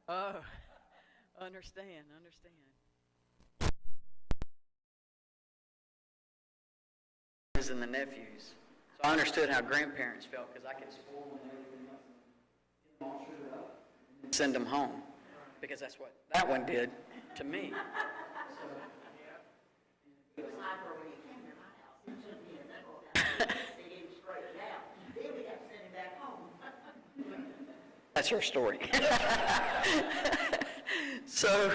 Oh, understand. And the nephews. So I understood how grandparents felt because I could spoil them and everything else and get them all sugared up and send them home because that's what that one did to me. It was like where you came to my house, it took me a nickel down, they gave him straight it out, then we got to send him back home. That's your story. So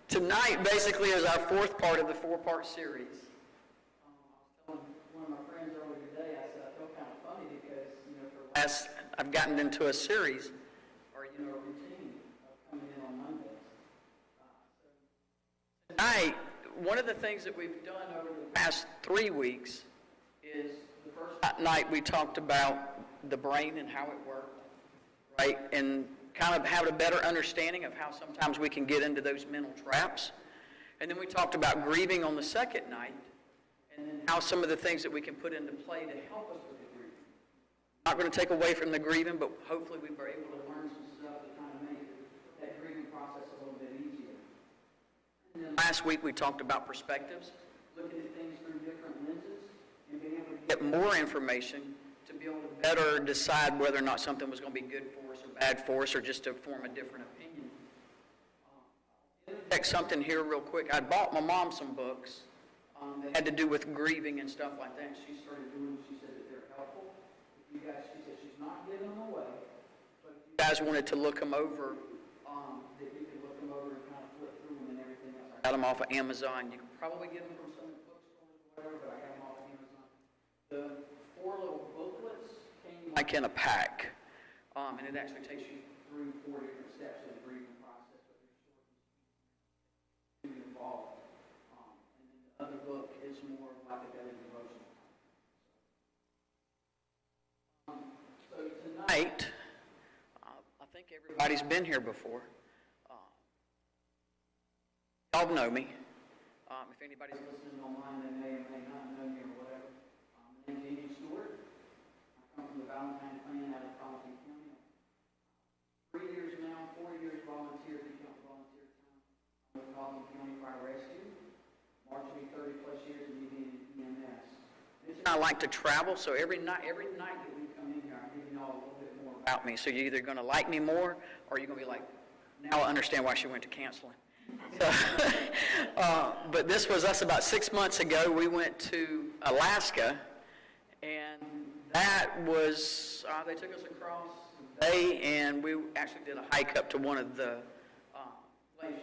tonight basically is our fourth part of the four-part series. I was telling one of my friends earlier today, I said I feel kind of funny because, for last I've gotten into a series or, a routine of coming in on Mondays. Tonight, one of the things that we've done over the past 3 weeks is the first night we talked about the brain and how it worked, right? And kind of have a better understanding of how sometimes we can get into those mental traps. And then we talked about grieving on the second night, and then how some of the things that we can put into play to help us with the grieving. Not going to take away from the grieving, but hopefully we were able to learn some stuff to kind of make that grieving process a little bit easier. And then last week we talked about perspectives, looking at things through different lenses, and being able to get more information to be able to better decide whether or not something was going to be good for us or bad for us, or just to form a different opinion. Check something here real quick. I bought my mom some books that had to do with grieving and stuff like that. She started doing them. She said that they're helpful. If you guys, she said she's not giving them away, but if you guys wanted to look them over, that you could look them over and kind of flip through them and everything else. I got them off of Amazon. You can probably get them from some bookstores or whatever, but I got them off of Amazon. The 4 little booklets came like in a pack, and it actually takes you through 4 different steps of the grieving process, but they're short and involved. And then the other book is more like a daily devotional. So tonight, I think everybody's been here before. Y'all know me. If anybody's listening online, they may or may not know me or whatever. My name's Andy Stewart. I come from the Valentine Clan out of Colleton County. 3 years now, 4 years volunteer, if you count volunteer time. I'm with Colleton County Fire Rescue. March will be 30 plus years of me being in EMS. I like to travel, so every night that we come in here, I'm giving y'all a little bit more about me. So you're either going to like me more, or you're going to be like, now I understand why she went to counseling. So, but this was us about 6 months ago. We went to Alaska, and that was, they took us across the bay, and we actually did a hike up to one of the glaciers.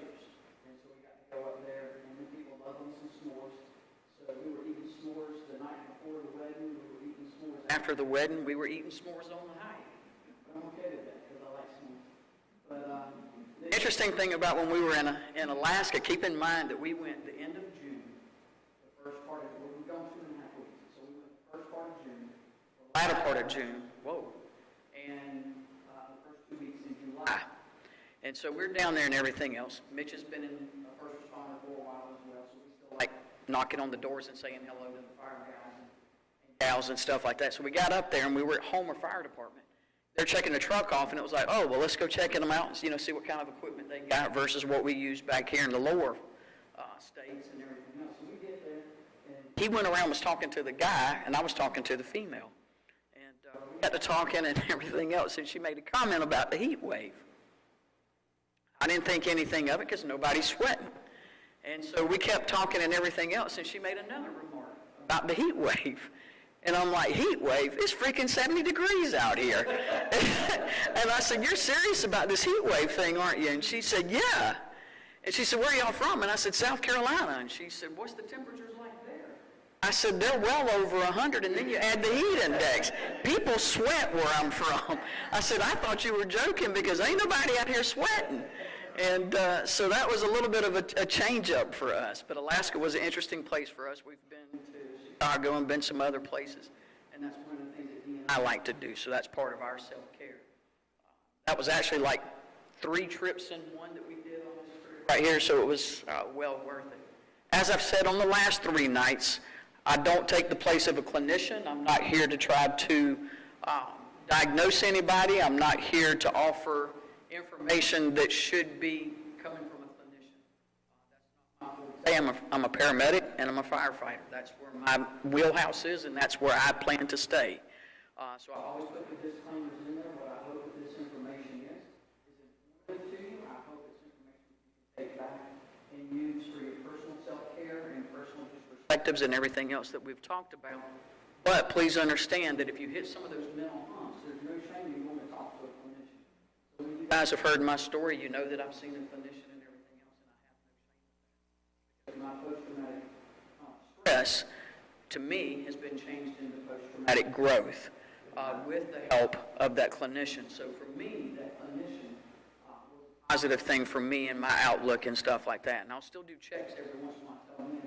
And so we got to go up there, and the people love them some s'mores. So we were eating s'mores the night before the wedding. We were eating s'mores after the wedding. We were eating s'mores on the hike. But I'm okay with that because I like s'mores. But the interesting thing about when we were in Alaska, keep in mind that we went the end of June, the first part of, we were gone 2.5 weeks. So we went the first part of June, the latter part of June, and the first 2 weeks in July. And so we're down there and everything else. Mitch has been in a first responder for a while as well, so we still like knocking on the doors and saying hello to the fire guys and gals and stuff like that. So we got up there and we were at Homer Fire Department. They're checking the truck off, and it was like, oh, well, let's go checking them out and see what kind of equipment they got versus what we use back here in the lower states and everything else. So we get there, and he went around and was talking to the guy, and I was talking to the female. And we got to talking and everything else, and she made a comment about the heat wave. I didn't think anything of it because nobody's sweating. And so we kept talking and everything else, and she made another remark about the heat wave. And I'm like, heat wave? It's freaking 70 degrees out here. And I said, you're serious about this heat wave thing, aren't you? And she said, yeah. And she said, where are y'all from? And I said, South Carolina. And she said, what's the temperatures like there? I said, they're well over 100, and then you add the heat index. People sweat where I'm from. I said, I thought you were joking because ain't nobody out here sweating. And so that was a little bit of a change up for us. But Alaska was an interesting place for us. We've been to Chicago and been some other places. And that's one of the things that Dean and I like to do. So that's part of our self-care. That was actually like 3 trips in one that we did on this trip right here. So it was well worth it. As I've said on the last 3 nights, I don't take the place of a clinician. I'm not here to try to diagnose anybody. I'm not here to offer information that should be coming from a clinician. That's not my forte. I'm a paramedic and I'm a firefighter. That's where my wheelhouse is, and that's where I plan to stay. So I always put the disclaimers in there. What I hope that this information is important to you. I hope it's information you can take back and use for your personal self-care and personal perspectives and everything else that we've talked about. But please understand that if you hit some of those mental humps, there's no shame in going to talk to a clinician. So when you guys have heard my story, you know that I've seen a clinician and everything else, and I have no shame in that. Because my post-traumatic stress, to me, has been changed into post-traumatic growth with the help of that clinician. So for me, that clinician was a positive thing for me and my outlook and stuff like that. And I'll still do checks every once in a while. Tell them,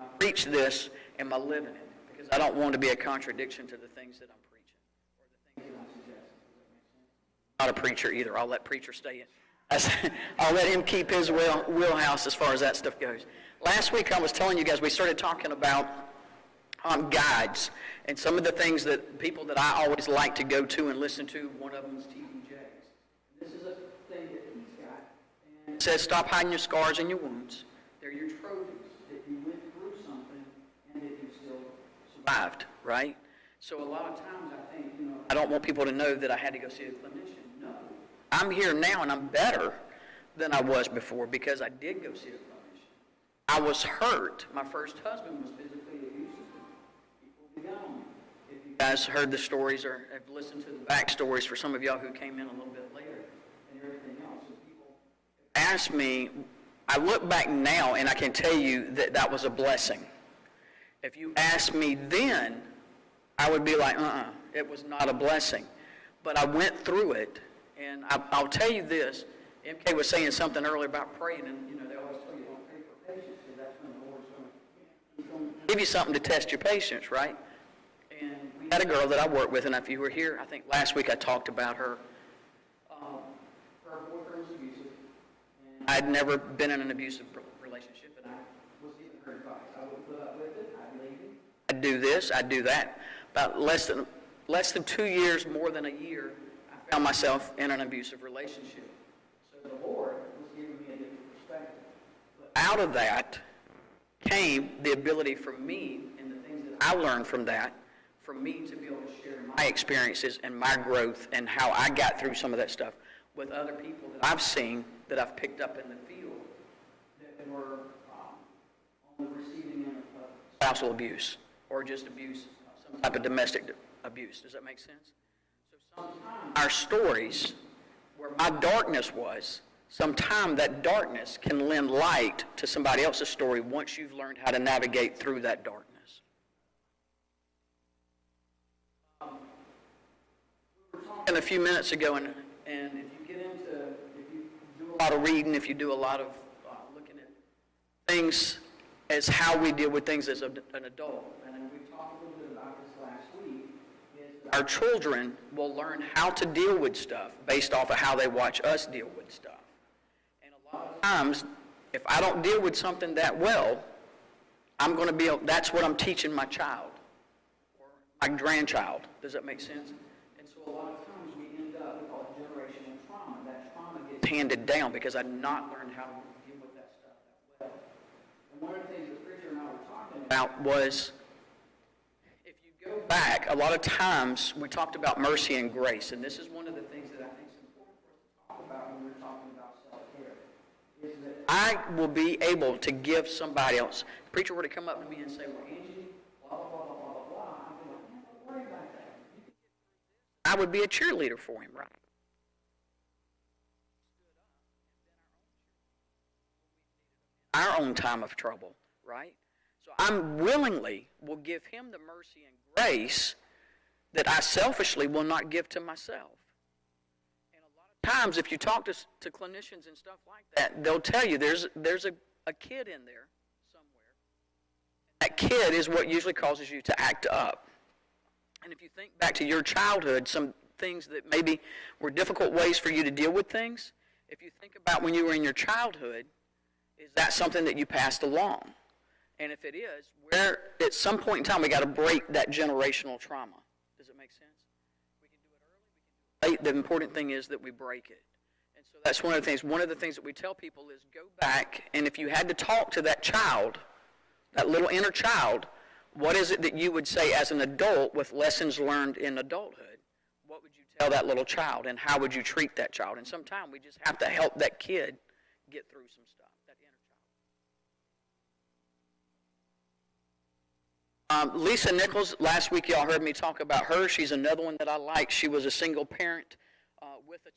I preach this, am I living it? Because I don't want to be a contradiction to the things that I'm preaching or the things that I'm suggesting. Does that make sense? I'm not a preacher either. I'll let preacher stay in. I'll let him keep his wheelhouse as far as that stuff goes. Last week I was telling you guys, we started talking about guides and some of the things that people that I always like to go to and listen to. One of them is T.D. Jakes. This is a thing that he's got. And it says, stop hiding your scars and your wounds. They're your trophies that you went through something and that you still survived, right? So a lot of times I think, I don't want people to know that I had to go see a clinician. No. I'm here now and I'm better than I was before because I did go see a clinician. I was hurt. My first husband was physically abusive. People beat on me. If you guys heard the stories or have listened to the backstories for some of y'all who came in a little bit later and everything else, and people ask me, I look back now and I can tell you that that was a blessing. If you asked me then, I would be like, it was not a blessing. But I went through it, and I'll tell you this. MK was saying something earlier about praying, and they always tell you don't pray for patience, because that's when the Lord's going to give you something to test your patience, right? And we had a girl that I worked with, and if you were here, I think last week I talked about her. Her boyfriend was abusive, and I'd never been in an abusive relationship, and I was giving her advice. I would put up with it, I'd leave it, I'd do this, I'd do that. About less than 2 years, more than a year, I found myself in an abusive relationship. So the Lord was giving me a different perspective. But out of that came the ability for me and the things that I learned from that, for me to be able to share my experiences and my growth and how I got through some of that stuff with other people that I've seen, that I've picked up in the field, that were on the receiving end of spousal abuse or just abuse, some type of domestic abuse. Does that make sense? So sometimes our stories, where my darkness was, sometimes that darkness can lend light to somebody else's story once you've learned how to navigate through that darkness. We were talking a few minutes ago, and if you do a lot of reading, if you do a lot of looking at things as how we deal with things as an adult, and we talked a little bit about this last week, is our children will learn how to deal with stuff based off of how they watch us deal with stuff. And a lot of times, if I don't deal with something that well, I'm going to be, that's what I'm teaching my child or my grandchild. Does that make sense? And so a lot of times we end up, we call it generational trauma. That trauma gets handed down because I've not learned how to deal with that stuff that well. And one of the things that Preacher and I were talking about was, if you go back, a lot of times we talked about mercy and grace, and this is one of the things that I think is important for us to talk about when we're talking about self-care, is that I will be able to give somebody else. The preacher were to come up to me and say, well, Angie, blah, blah, blah, blah, blah, blah, I'd be like, man, don't worry about that. You can get through this. I would be a cheerleader for him, right? Our own time of trouble, right? So I'm willingly will give him the mercy and grace that I selfishly will not give to myself. And a lot of times, if you talk to clinicians and stuff like that, they'll tell you there's a kid in there somewhere. That kid is what usually causes you to act up. And if you think back to your childhood, some things that maybe were difficult ways for you to deal with things, if you think about when you were in your childhood, is that something that you passed along? And if it is, where at some point in time we got to break that generational trauma. Does it make sense? We can do it early, we can do it late. The important thing is that we break it. And So that's one of the things. One of the things that we tell people is go back, and if you had to talk to that child, that little inner child, what is it that you would say as an adult with lessons learned in adulthood? What would you tell that little child, and how would you treat that child? And sometimes we just have to help that kid get through some stuff, that inner child. Lisa Nichols, last week y'all heard me talk about her. She's another one that I like. She was a single parent with a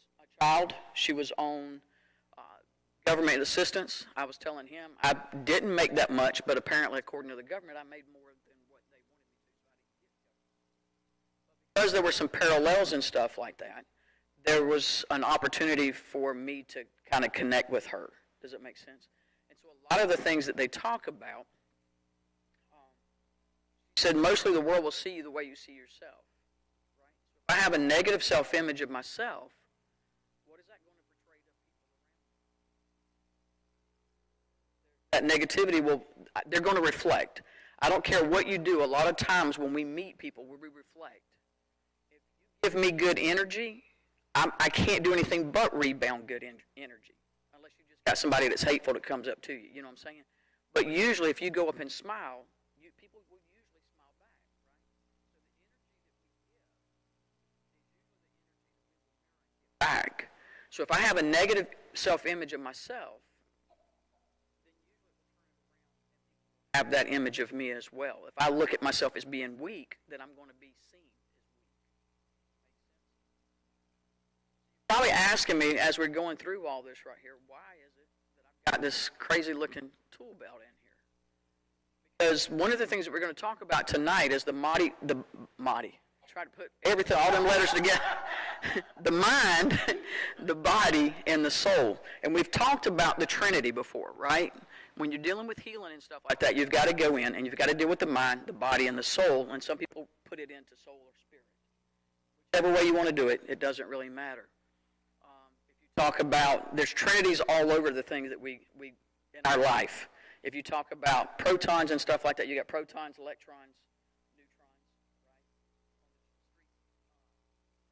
child. She was on government assistance. I was telling him I didn't make that much, but apparently according to the government I made more than what they wanted me to, so I didn't get government. Because there were some parallels and stuff like that, there was an opportunity for me to kind of connect with her. Does it make sense? And so a lot of the things that they talk about, she said mostly the world will see you the way you see yourself. Right? So if I have a negative self-image of myself, what is that going to portray to people around me? That negativity they're going to reflect. I don't care what you do. A lot of times when we meet people, we reflect. If you give me good energy, I can't do anything but rebound good energy, unless you just got somebody that's hateful that comes up to you. You know what I'm saying? But usually, if you go up and smile, people will usually smile back, right? So the energy that we give is usually the energy that we will back. So if I have a negative self-image of myself, then usually it will turn it around and have that image of me as well. If I look at myself as being weak, then I'm going to be seen. Probably asking me as we're going through all this right here, why is it that I've got this crazy looking tool belt in here? Because one of the things that we're going to talk about tonight is the Mahdi, try to put everything, all them letters together, the mind, the body, and the soul. And we've talked about the Trinity before, right? When you're dealing with healing and stuff like that, you've got to go in and you've got to deal with the mind, the body, and the soul. And some people put it into soul or spirit. Whichever way you want to do it, it doesn't really matter. Talk about, there's trinities all over the things that we in our life. If you talk about protons and stuff like that, you got protons, electrons, neutrons,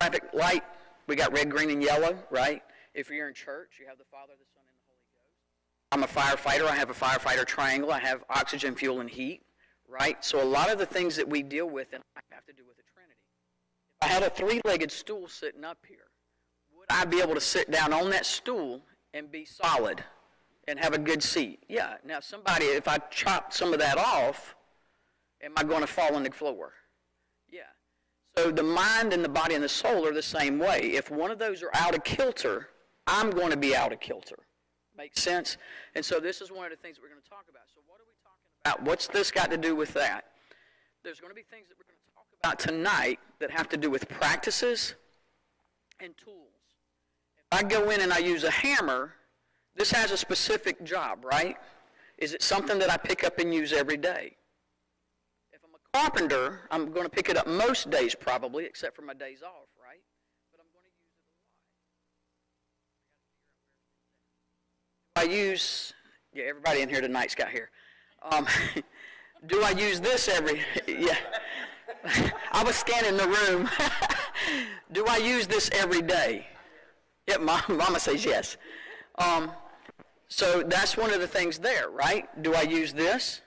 right? Traffic light, we got red, green, and yellow, right? If you're in church, you have the Father, the Son, and the Holy Ghost. I'm a firefighter. I have a firefighter triangle. I have oxygen, fuel, and heat, right? So a lot of the things that we deal with in life have to do with the Trinity. If I had a three-legged stool sitting up here, I'd be able to sit down on that stool and be solid and have a good seat. Yeah, now somebody, if I chop some of that off, am I going to fall on the floor? Yeah. So the mind and the body and the soul are the same way. If one of those are out of kilter, I'm going to be out of kilter. Makes sense? And so this is one of the things that we're going to talk about. So what are we talking about? What's this got to do with that? There's going to be things that we're going to talk about tonight that have to do with practices and tools. If I go in and I use a hammer, this has a specific job, right? Is it something that I pick up and use every day? If I'm a carpenter, I'm going to pick it up most days probably, except for my days off, right? But I'm going to use it a lot. Do I use, yeah, everybody in here tonight's got hair. Do I use this yeah. I was scanning the room. Do I use this every day? Yeah, Mama says yes. So that's one of the things there, right? Do I use this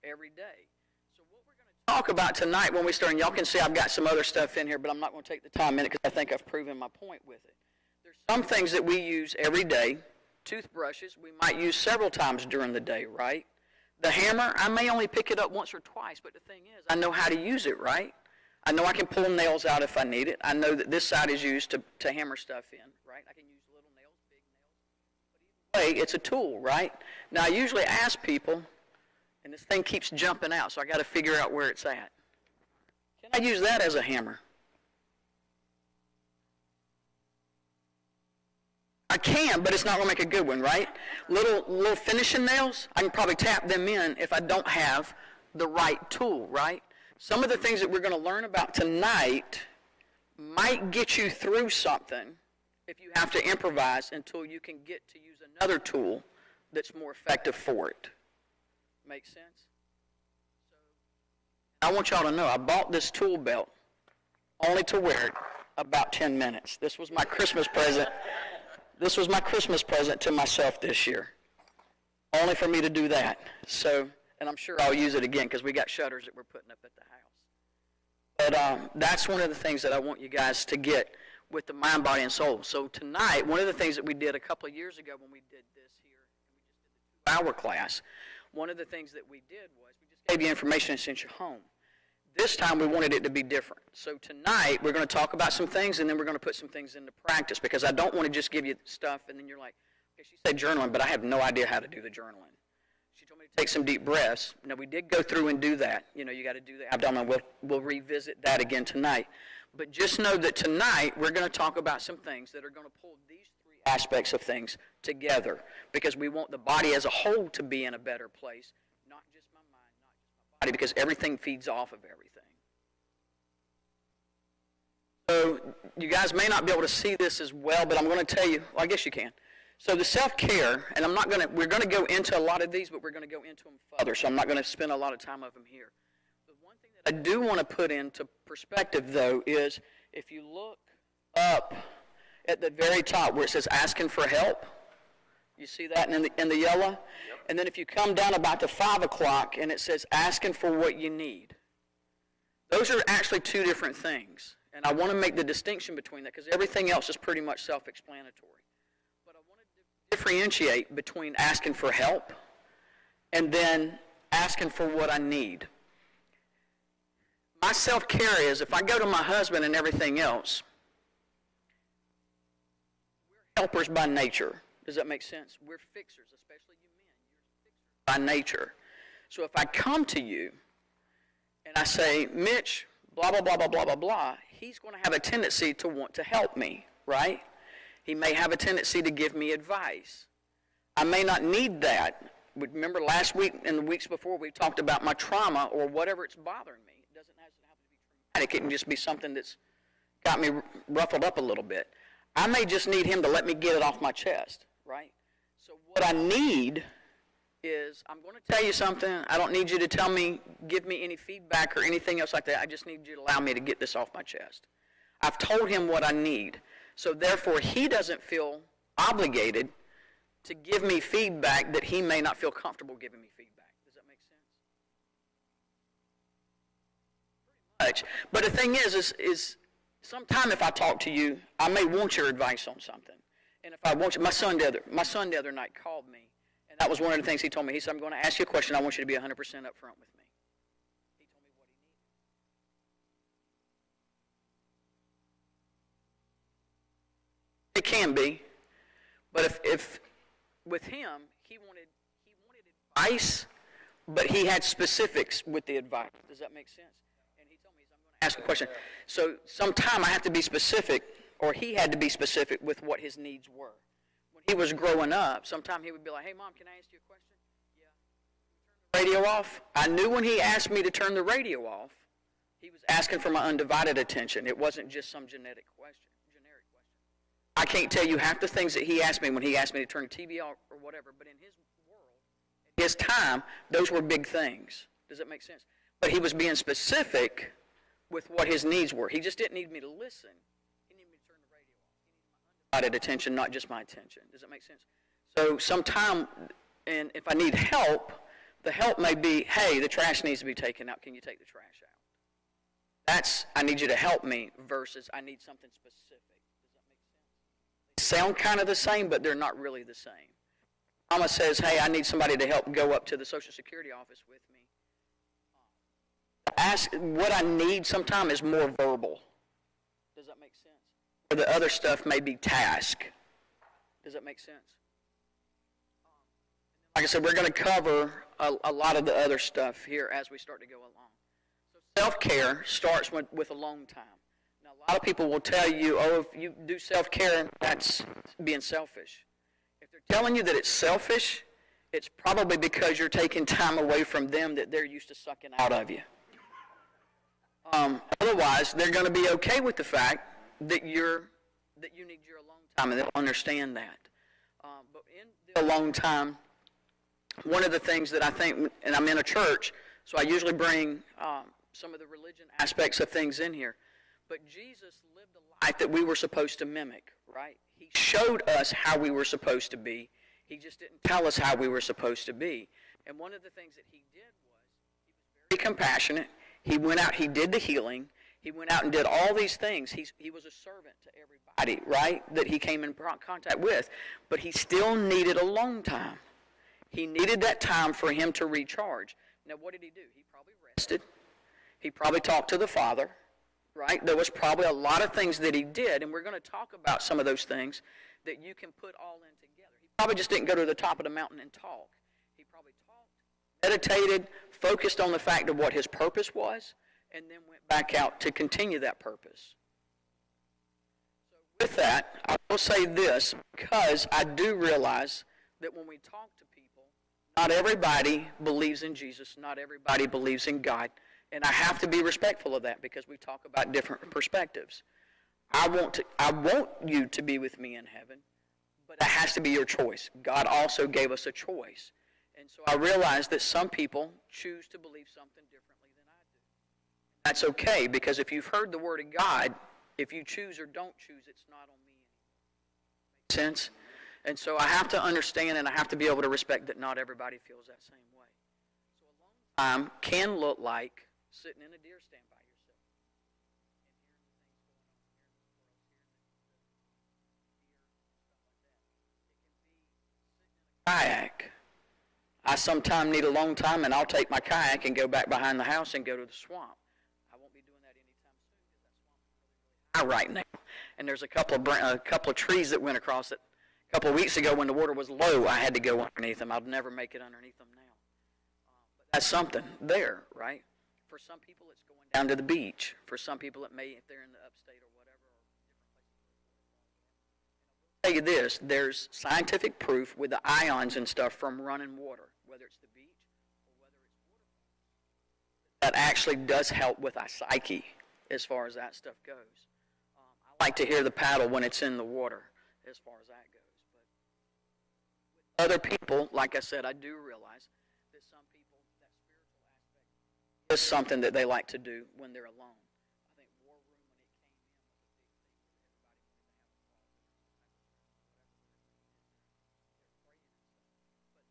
every day? So what we're going to talk about tonight when we start, and y'all can see I've got some other stuff in here, but I'm not going to take the time in it because I think I've proven my point with it. There's some things that we use every day. Toothbrushes, we might use several times during the day, right? The hammer, I may only pick it up once or twice, but the thing is, I know how to use it, right? I know I can pull nails out if I need it. I know that this side is used to hammer stuff in, right? I can use little nails, big nails. But either way, it's a tool, right? Now, I usually ask people, and this thing keeps jumping out, so I got to figure out where it's at. Can I use that as a hammer? I can, but it's not going to make a good one, right? Little finishing nails, I can probably tap them in if I don't have the right tool, right? Some of the things that we're going to learn about tonight might get you through something if you have to improvise until you can get to use another tool that's more effective for it. Make sense? I want y'all to know I bought this tool belt only to wear it about 10 minutes. This was my Christmas present. This was my Christmas present to myself this year. Only for me to do that. So, and I'm sure I'll use it again because we got shutters that we're putting up at the house. But that's one of the things that I want you guys to get with the mind, body, and soul. So tonight, one of the things that we did a couple of years ago when we did this here, and we just did the 2-hour class, one of the things that we did was we just gave you information and sent you home. This time we wanted it to be different. So tonight we're going to talk about some things and then we're going to put some things into practice because I don't want to just give you stuff and then you're like, okay, she said journaling, but I have no idea how to do the journaling. She told me to take some deep breaths. Now we did go through and do that. You know, you got to do the abdomen. We'll revisit that again tonight. But just know that tonight we're going to talk about some things that are going to pull these 3 aspects of things together because we want the body as a whole to be in a better place, not just my mind, not just my body, because everything feeds off of everything. So you guys may not be able to see this as well, but I'm going to tell you, well, I guess you can. So the self-care, and we're going to go into a lot of these, but we're going to go into them further, so I'm not going to spend a lot of time of them here. The one thing that I do want to put into perspective, though, is if you look up at the very top where it says asking for help, you see that in the yellow? Yep. And then if you come down about to 5 o'clock and it says asking for what you need, those are actually 2 different things. And I want to make the distinction between that because everything else is pretty much self-explanatory. But I want to differentiate between asking for help and then asking for what I need. My self-care is if I go to my husband and everything else, we're helpers by nature. Does that make sense? We're fixers, especially you men. You're fixers by nature. So if I come to you and I say, Mitch, blah, blah, blah, blah, blah, blah, blah, he's going to have a tendency to want to help me, right? He may have a tendency to give me advice. I may not need that. Remember last week and the weeks before we talked about my trauma or whatever it's bothering me. It doesn't have to be traumatic. It can just be something that's got me ruffled up a little bit. I may just need him to let me get it off my chest, right? So what I need is I'm going to tell you something. I don't need you to give me any feedback or anything else like that. I just need you to allow me to get this off my chest. I've told him what I need. So therefore, he doesn't feel obligated to give me feedback that he may not feel comfortable giving me feedback. Does that make sense? Pretty much. But the thing is sometime if I talk to you, I may want your advice on something. And if I want you, my son the other night called me. That was one of the things he told me. He said, I'm going to ask you a question. I want you to be 100% up front with me. He told me what he needed. It can be. But if with him, he wanted advice, but he had specifics with the advice. Does that make sense? And he told me, I'm going to ask a question. So sometime I have to be specific, or he had to be specific with what his needs were. He was growing up, sometimes he would be like, hey, Mom, can I ask you a question? Yeah. Turn the radio off? I knew when he asked me to turn the radio off, he was asking for my undivided attention. It wasn't just some generic question. I can't tell you half the things that he asked me when he asked me to turn the TV off or whatever, but in his world, at his time, those were big things. Does that make sense? But he was being specific with what his needs were. He just didn't need me to listen. Attention, not just my attention. Does that make sense? So sometime, and if I need help, the help may be, hey, the trash needs to be taken out. Can you take the trash out? That's, I need you to help me versus I need something specific. Does that make sense? They sound kind of the same, but they're not really the same. Mama says, hey, I need somebody to help go up to the Social Security office with me. Ask what I need sometimes is more verbal. Does that make sense? Or the other stuff may be task. Does that make sense? Like I said, we're going to cover a lot of the other stuff here as we start to go along. So self-care starts with alone time. Now, a lot of people will tell you, oh, if you do self-care, that's being selfish. If they're telling you that it's selfish, it's probably because you're taking time away from them that they're used to sucking out of you. Otherwise, they're going to be okay with the fact that you need your alone time, and they'll understand that. But in the alone time, one of the things that I think, and I'm in a church, so I usually bring some of the religion aspects of things in here, but Jesus lived a life that we were supposed to mimic, right? He He showed us how we were supposed to be. He just didn't tell us how we were supposed to be. And one of the things that he did was he was very compassionate. He went out, he did the healing. He went out and did all these things. He was a servant to everybody, right, that he came in contact with. But he still needed alone time. He needed that time for him to recharge. Now, what did he do? He probably rested. He probably talked to the Father, right? There was probably a lot of things that he did, and we're going to talk about some of those things that you can put all in together. He probably just didn't go to the top of the mountain and talk. He probably talked, meditated, focused on the fact of what his purpose was, and then went back out to continue that purpose. So with that, I will say this, because I do realize that when we talk to people, not everybody believes in Jesus, not everybody believes in God, and I have to be respectful of that because we talk about different perspectives. I want you to be with me in heaven, but it has to be your choice. God also gave us a choice. And so I realize that some people choose to believe something differently than I do. That's okay, because if you've heard the Word of God, if you choose or don't choose, it's not on me anymore. Make sense? And so I have to understand and I have to be able to respect that not everybody feels that same way. So a long time can look like sitting in a deer stand by yourself and hearing the things going on here in the world, hearing the deer and stuff like that. It can be sitting in a kayak. I sometimes need a long time, and I'll take my kayak and go back behind the house and go to the swamp. I won't be doing that anytime soon because that swamp is really, really high right now. And there's a couple of trees that went across it. A couple of weeks ago when the water was low, I had to go underneath them. I'll never make it underneath them now. But that's something there, right? For some people, it's going down to the beach. For some people, it may, if they're in the upstate or whatever, or different places. I'll tell you this, there's scientific proof with the ions and stuff from running water, whether it's the beach or whether it's waterfalls, that actually does help with our psyche as far as that stuff goes. I like to hear the paddle when it's in the water as far as that goes. But with other people, like I said, I do realize that some people, that spiritual aspect is something that they like to do when they're alone. I think War Room, when it came in, was a big thing where everybody wanted to have a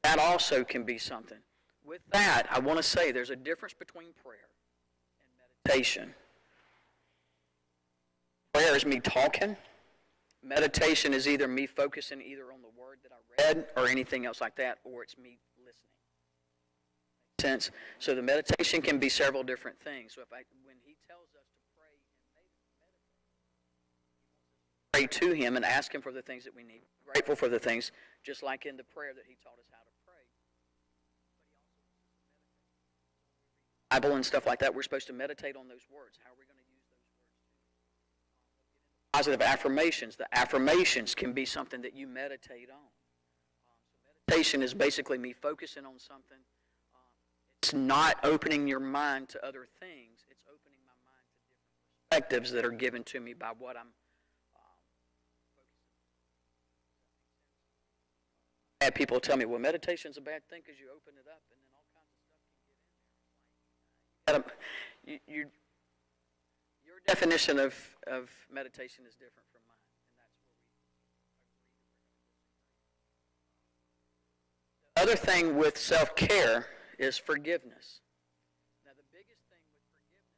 But that also can be something. With that, I want to say there's a difference between prayer and meditation. Prayer is me talking. Meditation is either me focusing either on the word that I read or anything else like that, or it's me listening. Make sense? So the meditation can be several different things. So when he tells us to pray and meditate, pray to him and ask him for the things that we need. Grateful for the things, just like in the prayer that he taught us how to pray. But he also wants us to meditate. Bible and stuff like that, we're supposed to meditate on those words. How are we going to use those words? Positive affirmations. The affirmations can be something that you meditate on. So meditation is basically me focusing on something. It's not opening your mind to other things. It's opening my mind to different perspectives that are given to me by what I'm focusing on. I had people tell me, well, meditation's a bad thing because you open it up and then all kinds of stuff can get in there. Your definition of meditation is different from mine, and that's where we agree that we're going to disagree. The other thing with self-care is forgiveness. Now, the biggest thing with forgiveness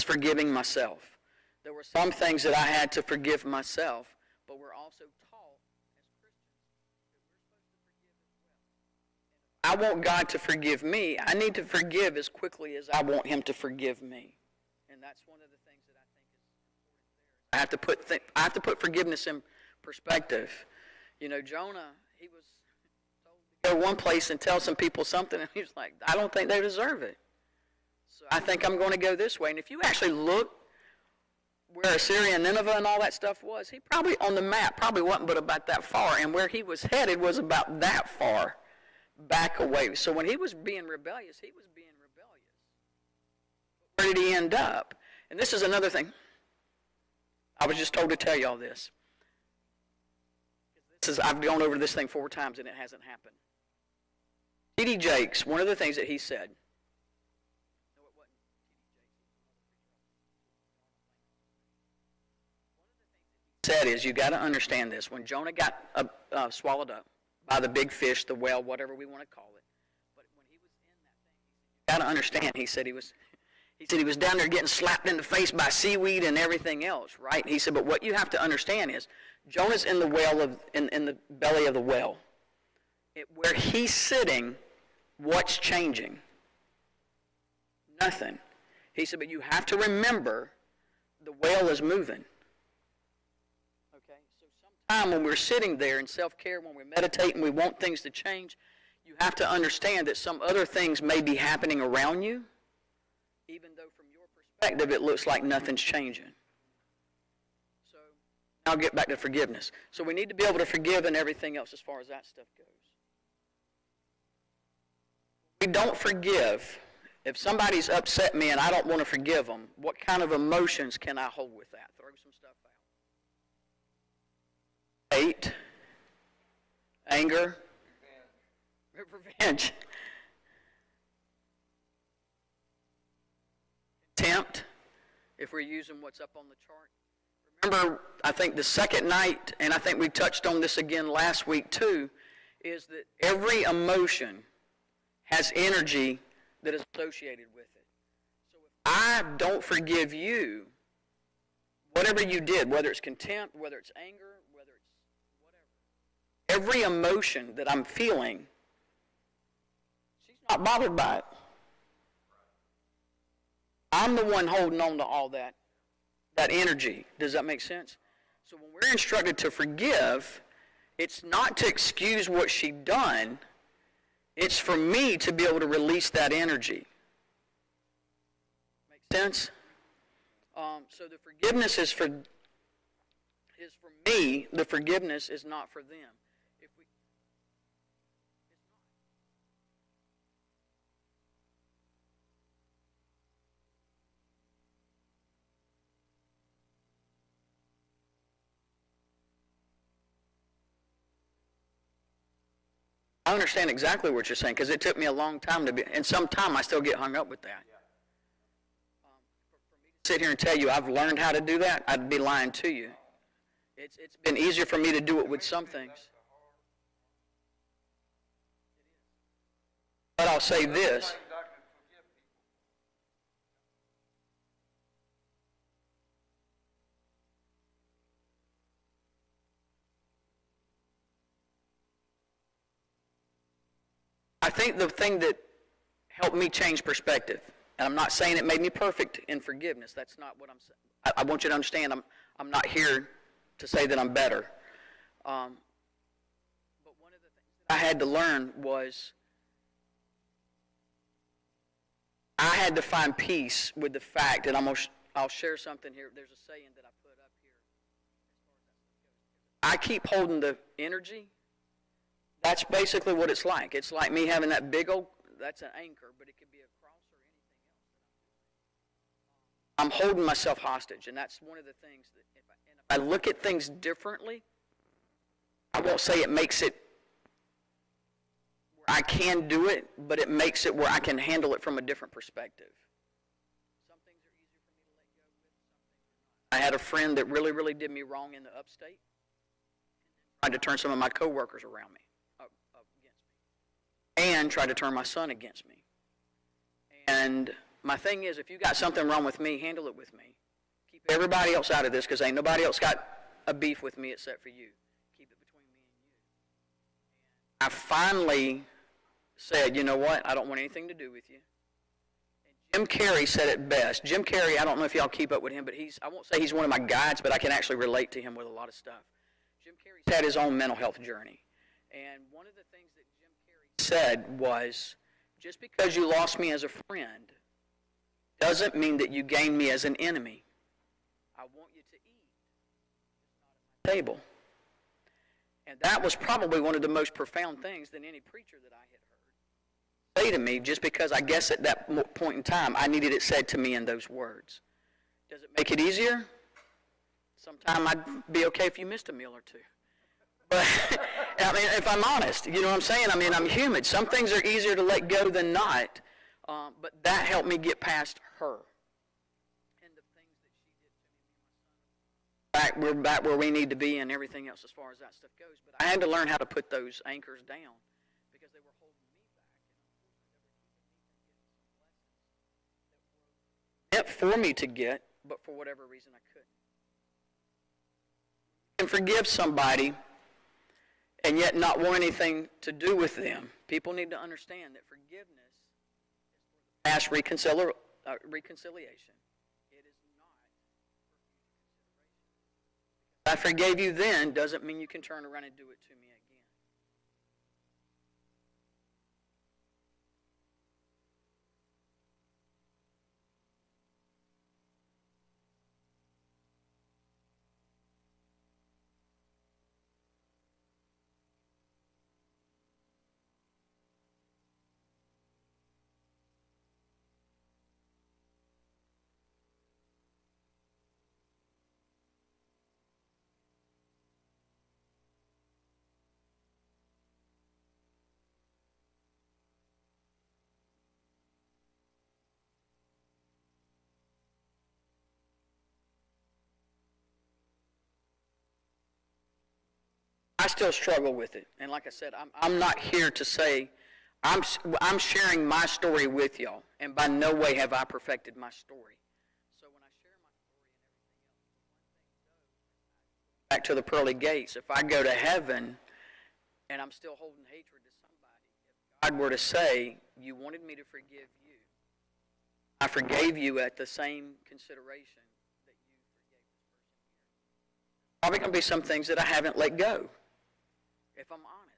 is forgiving myself. There were some things that I had to forgive myself, but we're also taught as Christians that we're supposed to forgive as well. And if I want God to forgive me, I need to forgive as quickly as I want him to forgive me. And that's one of the things that I think is important there. I have to put forgiveness in perspective. You know, Jonah, he was told to go one place and tell some people something, and he was like, I don't think they deserve it. So I think I'm going to go this way. And if you actually look where Assyria and Nineveh and all that stuff was, he probably on the map probably wasn't but about that far. And where he was headed was about that far back away. So when he was being rebellious, he was being rebellious. Where did he end up? And this is another thing. I was just told to tell y'all this. I've gone over this thing 4 times and it hasn't happened. T.D. Jakes, one of the things that he said, no, it wasn't T.D. Jakes, it was another preacher. One of the things that he said is, you got to understand this. When Jonah got swallowed up by the big fish, the whale, whatever we want to call it, but when he was in that thing, you got to understand. He said he was down there getting slapped in the face by seaweed and everything else, right? He said, but what you have to understand is, Jonah's in the in the belly of the whale. Where he's sitting, what's changing? Nothing. He said, but you have to remember, the whale is moving. Okay? So sometime when we're sitting there in self-care, when we meditate and we want things to change, you have to understand that some other things may be happening around you, even though from your perspective it looks like nothing's changing. So I'll get back to forgiveness. So we need to be able to forgive and everything else as far as that stuff goes. We don't forgive. If somebody's upset me and I don't want to forgive them, what kind of emotions can I hold with that? Throw some stuff out. Hate, anger, revenge, contempt, if we're using what's up on the chart. Remember, I think the second night, and I think we touched on this again last week too, is that every emotion has energy that is associated with it. So if I don't forgive you, whatever you did, whether it's contempt, whether it's anger, whether it's whatever, every emotion that I'm feeling, she's not bothered by it. I'm the one holding on to all that energy. Does that make sense? So when we're instructed to forgive, it's not to excuse what she done. It's for me to be able to release that energy. Make sense? So the forgiveness is for me. The forgiveness is not for them. I understand exactly what you're saying, because it took me a long time to be, and some time I still get hung up with that. For me to sit here and tell you I've learned how to do that, I'd be lying to you. It's been easier for me to do it with some things. But I'll say this. I think the thing that helped me change perspective, and I'm not saying it made me perfect in forgiveness. That's not what I'm saying. I want you to understand I'm not here to say that I'm better. But one of the things that I had to learn was I had to find peace with the fact, and I'll share something here. There's a saying that I put up here. I keep holding the energy. That's basically what it's like. It's like me having that big old, that's an anchor, but it could be a cross or anything else that I'm doing. I'm holding myself hostage, and that's one of the things that if I look at things differently, I won't say it makes it where I can do it, but it makes it where I can handle it from a different perspective. Some things are easier for me to let go with, some things are not. I had a friend that really, really did me wrong in the upstate, and then tried to turn some of my coworkers around me. And try to turn my son against me. And my thing is, if you got something wrong with me, handle it with me. Keep everybody else out of this, because ain't nobody else got a beef with me except for you. Keep it between me and you. And I finally said, you know what? I don't want anything to do with you. And Jim Carrey said it best. Jim Carrey, I don't know if y'all keep up with him, but I won't say he's one of my guides, but I can actually relate to him with a lot of stuff. Jim Carrey's had his own mental health journey. And one of the things that said was, just because you lost me as a friend doesn't mean that you gained me as an enemy. I want you to eat, just not at my table. And that was probably one of the most profound things than any preacher that I had heard say to me, just because I guess at that point in time I needed it said to me in those words. Does it make it easier? Sometime I'd be okay if you missed a meal or two. But, I mean, if I'm honest, you know what I'm saying? I mean, I'm human. Some things are easier to let go than not. But that helped me get past her. And the things that she did to me, we're back where we need to be and everything else as far as that stuff goes. But I had to learn how to put those anchors down because they were holding me back. And unfortunately, they were keeping me from getting some lessons that were meant for me to get, but for whatever reason I couldn't. You can forgive somebody and yet not want anything to do with them. People need to understand that forgiveness is for the past reconciliation. It is not for future consideration. I forgave you then doesn't mean you can turn around and do it to me again. I still struggle with it. And like I said, I'm not here to say, I'm sharing my story with y'all. And by no way have I perfected my story. So when I share my story and everything else, back to the pearly gates, if I go to heaven and I'm still holding hatred to somebody, if God were to say, you wanted me to forgive you, I forgave you at the same consideration that you forgave this person here. Probably going to be some things that I haven't let go, if I'm honest.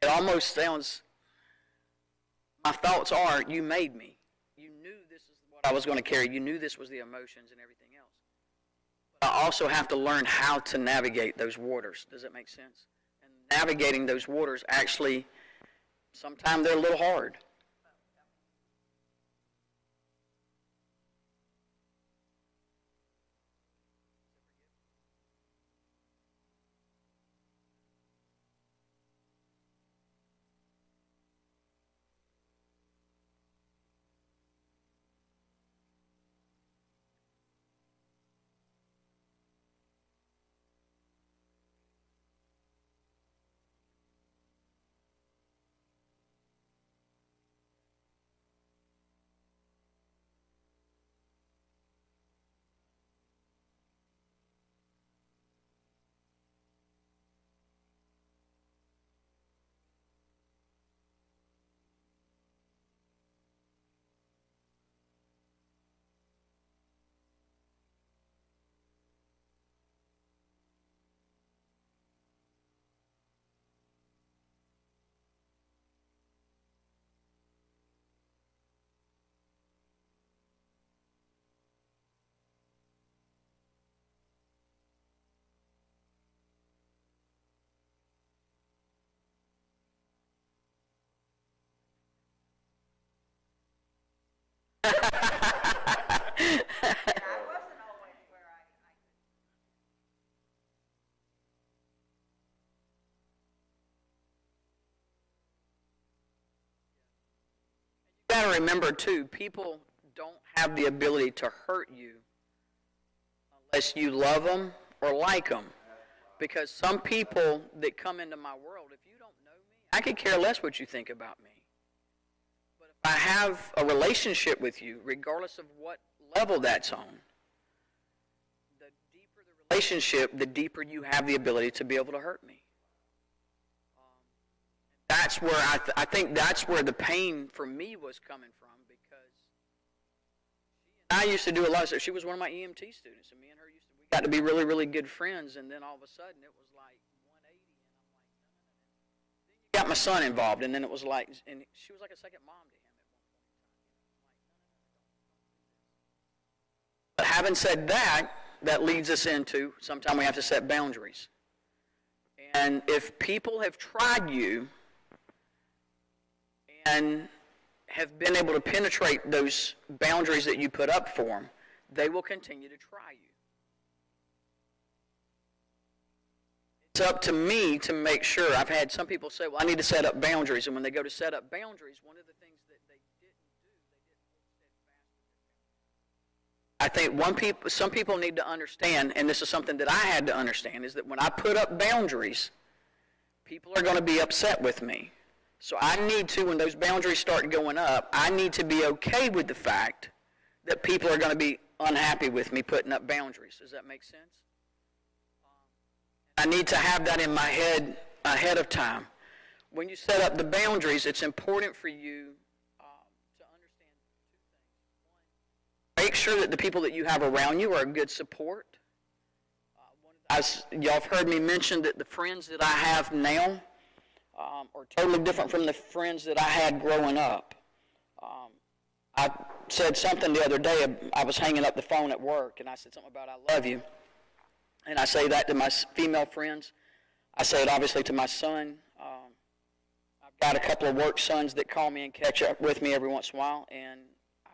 But I'm also human. It almost sounds, my thoughts are, you made me. You knew this is what I was going to carry. You knew this was the emotions and everything else. But I also have to learn how to navigate those waters. Does that make sense? And navigating those waters actually, sometimes they're a little hard. You got to remember, too, people don't have the ability to hurt you unless you love them or like them. Because some people that come into my world, if you don't know me, I could care less what you think about me. But if I have a relationship with you, regardless of what level that's on, the deeper the relationship, the deeper you have the ability to be able to hurt me. That's where I think that's where the pain for me was coming from, because I used to do a lot of stuff. She was one of my EMT students, and me and her we got to be really, really good friends, and then all of a sudden it was like 180, and I'm like, no. Then you got my son involved, and then it was like, and she was like a second mom to him at one point in time. But having said that, that leads us into sometimes we have to set boundaries. And if people have tried you and have been able to penetrate those boundaries that you put up for them, they will continue to try you. It's up to me to make sure. I've had some people say, well, I need to set up boundaries. And when they go to set up boundaries, one of the things that they didn't do, they didn't hold steady I think some people need to understand, and this is something that I had to understand, is that when I put up boundaries, people are going to be upset with me. So I need to, when those boundaries start going up, I need to be okay with the fact that people are going to be unhappy with me putting up boundaries. Does that make sense? I need to have that in my head ahead of time. When you set up the boundaries, it's important for you to understand two things. One, make sure that the people that you have around you are a good support. Y'all have heard me mention that the friends that I have now are totally different from the friends that I had growing up. I said something the other day. I was hanging up the phone at work, and I said something about I love you. And I say that to my female friends. I say it obviously to my son. I've got a couple of work sons that call me and catch up with me every once in a while, and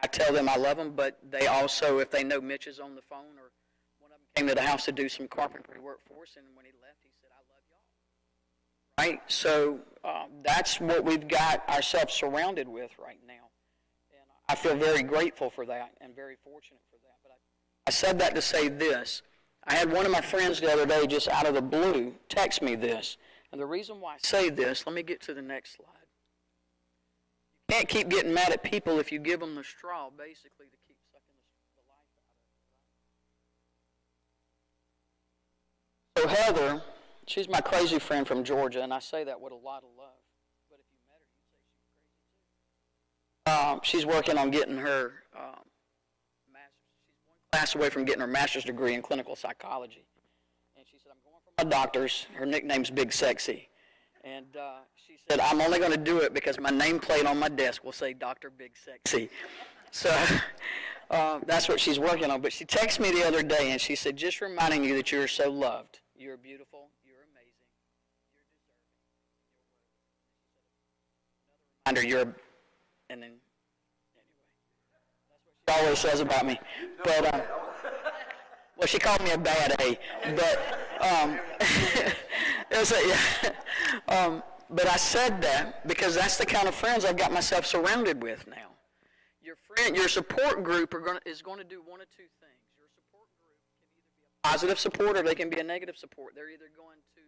I tell them I love them, but they also, if they know Mitch is on the phone, or one of them came to the house to do some carpentry work for us, and when he left, he said, I love y'all. Right? So that's what we've got ourselves surrounded with right now. And I feel very grateful for that and very fortunate for that. But I said that to say this. I had one of my friends the other day just out of the blue text me this. And the reason why I say this, let me get to the next slide. You can't keep getting mad at people if you give them the straw, basically, to keep sucking the life out of it. So Heather, she's my crazy friend from Georgia, and I say that with a lot of love. But if you met her, you'd say she was crazy too. She's working on getting her class away from getting her master's degree in clinical psychology. And she said, I'm going for my doctor's. Her nickname's Big Sexy. And she said, I'm only going to do it because my nameplate on my desk will say Dr. Big Sexy. So that's what she's working on. But she texted me the other day, and she said, just reminding you that you're so loved. You're beautiful. You're amazing. You're deserving. You're worthy. And then always says about me, but well, she called me a bad A, but but I said that because that's the kind of friends I've got myself surrounded with now. Your support group is going to do one of two things. Your support group can either be a positive support or they can be a negative support. They're either going to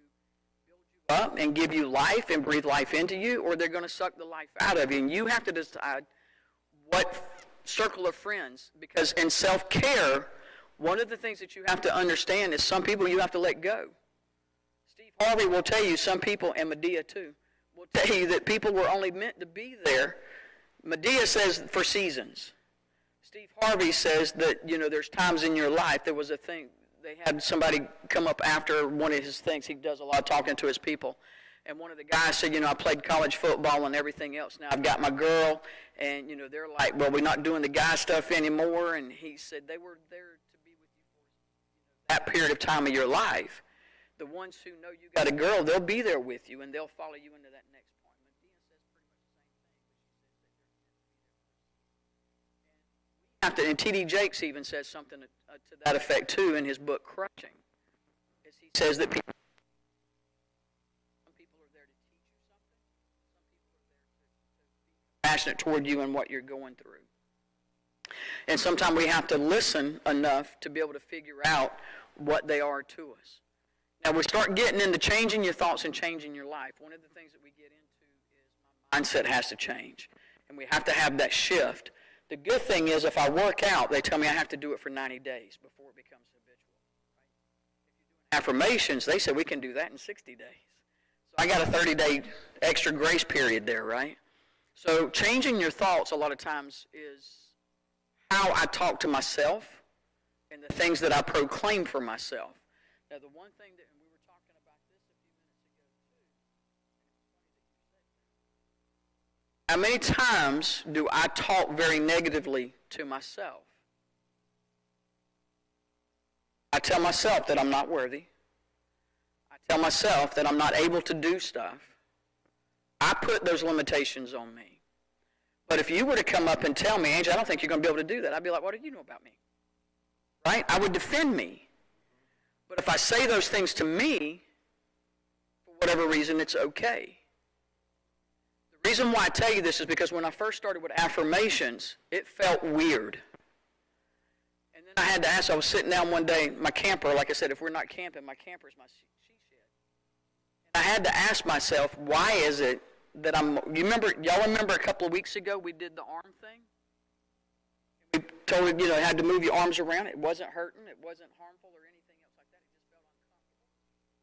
build you up and give you life and breathe life into you, or they're going to suck the life out of you, and you have to decide what circle of friends, because in self-care, one of the things that you have to understand is some people you have to let go. Steve Harvey will tell you, some people, and Medea too, will tell you that people were only meant to be there. Medea says for seasons. Steve Harvey says that, there's times in your life, there was a thing, they had somebody come up after one of his things, he does a lot of talking to his people, and one of the guys said, I played college football and everything else. Now I've got my girl, and, they're like, well, we're not doing the guy stuff anymore. And he said they were there to be with you for that period of time of your life. The ones who know you got a girl, they'll be there with you, and they'll follow you into that next point. Medea says pretty much the same thing, but she says that and T.D. Jakes even says something to that effect, too, in his book, Crushing. As he says that people passionate toward you and what you're going through. And sometimes we have to listen enough to be able to figure out what they are to us. Now, we start getting into changing your thoughts and changing your life. One of the things that we get into is my mindset has to change. And we have to have that shift. The good thing is if I work out, they tell me I have to do it for 90 days before it becomes habitual. Right? If you're doing affirmations, they say we can do that in 60 days. So I got a 30-day extra grace period there, right? So changing your thoughts a lot of times is how I talk to myself and the things that I proclaim for myself. Now, the one thing that, and we were talking about this a few minutes ago too, how many times do I talk very negatively to myself? I tell myself that I'm not worthy. I tell myself that I'm not able to do stuff. I put those limitations on me. But if you were to come up and tell me, Angel, I don't think you're going to be able to do that, I'd be like, what do you know about me? Right? I would defend me. But if I say those things to me, for whatever reason, it's okay. The reason why I tell you this is because when I first started with affirmations, it felt weird. And then had to ask, I was sitting down one day, my camper, like I said, if we're not camping, my camper is my she shed. And I had to ask myself, why is it that y'all remember a couple of weeks ago we did the arm thing? We told it, you had to move your arms around. It wasn't hurting, it wasn't harmful or anything else like that. It just felt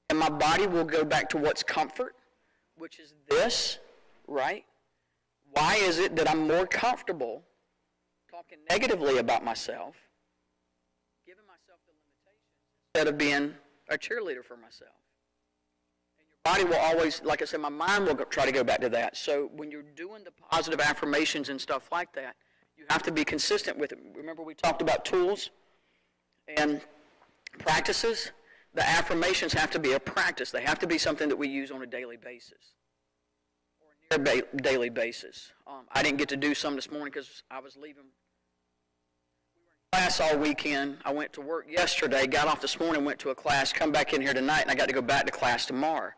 uncomfortable. And my body will go back to what's comfort, which is this, right? Why is it that I'm more comfortable talking negatively about myself, giving myself the limitations, instead of being a cheerleader for myself? And your body will always, like I said, my mind will try to go back to that. So when you're doing the positive affirmations and stuff like that, you have to be consistent with it. Remember we talked about tools and practices? The affirmations have to be a practice. They have to be something that we use on a daily basis or a near daily basis. I didn't get to do some this morning because I was leaving. We were in class all weekend. I went to work yesterday, got off this morning, went to a class, come back in here tonight, and I got to go back to class tomorrow.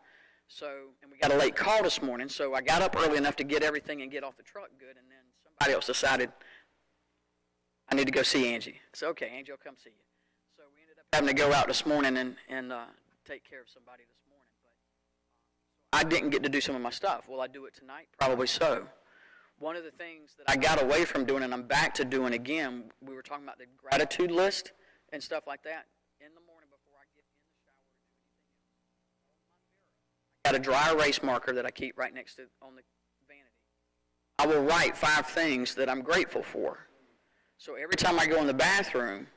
And we got a late call this morning, so I got up early enough to get everything and get off the truck good, and then somebody else decided I need to go see Angie. I said, okay, Angie, I'll come see you. So we ended up having to go out this morning and take care of somebody this morning. But I didn't get to do some of my stuff. Will I do it tonight? Probably so. One of the things that I got away from doing and I'm back to doing again, we were talking about the gratitude list and stuff like that. In the morning before I get in the shower or do anything else, I got a dry erase marker that I keep right next to on the vanity. I will write 5 things that I'm grateful for. So every time I go in the bathroom,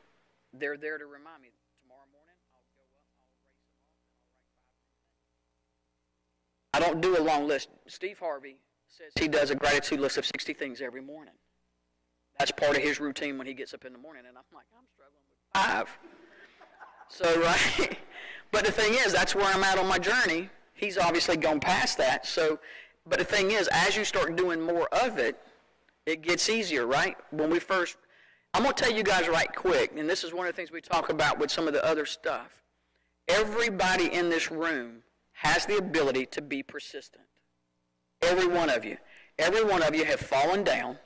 they're there to remind me. Tomorrow morning, I'll go up, I'll erase them off, and I'll write 5 things. I don't do a long list. Steve Harvey says he does a gratitude list of 60 things every morning. That's part of his routine when he gets up in the morning, and I'm like, I'm struggling with 5. So, right? But the thing is, that's where I'm at on my journey. He's obviously gone past that. So, but the thing is, as you start doing more of it, it gets easier, right? I'm going to tell you guys right quick, and this is one of the things we talk about with some of the other stuff. Everybody in this room has the ability to be persistent. Every one of you. Every one of you have fallen down,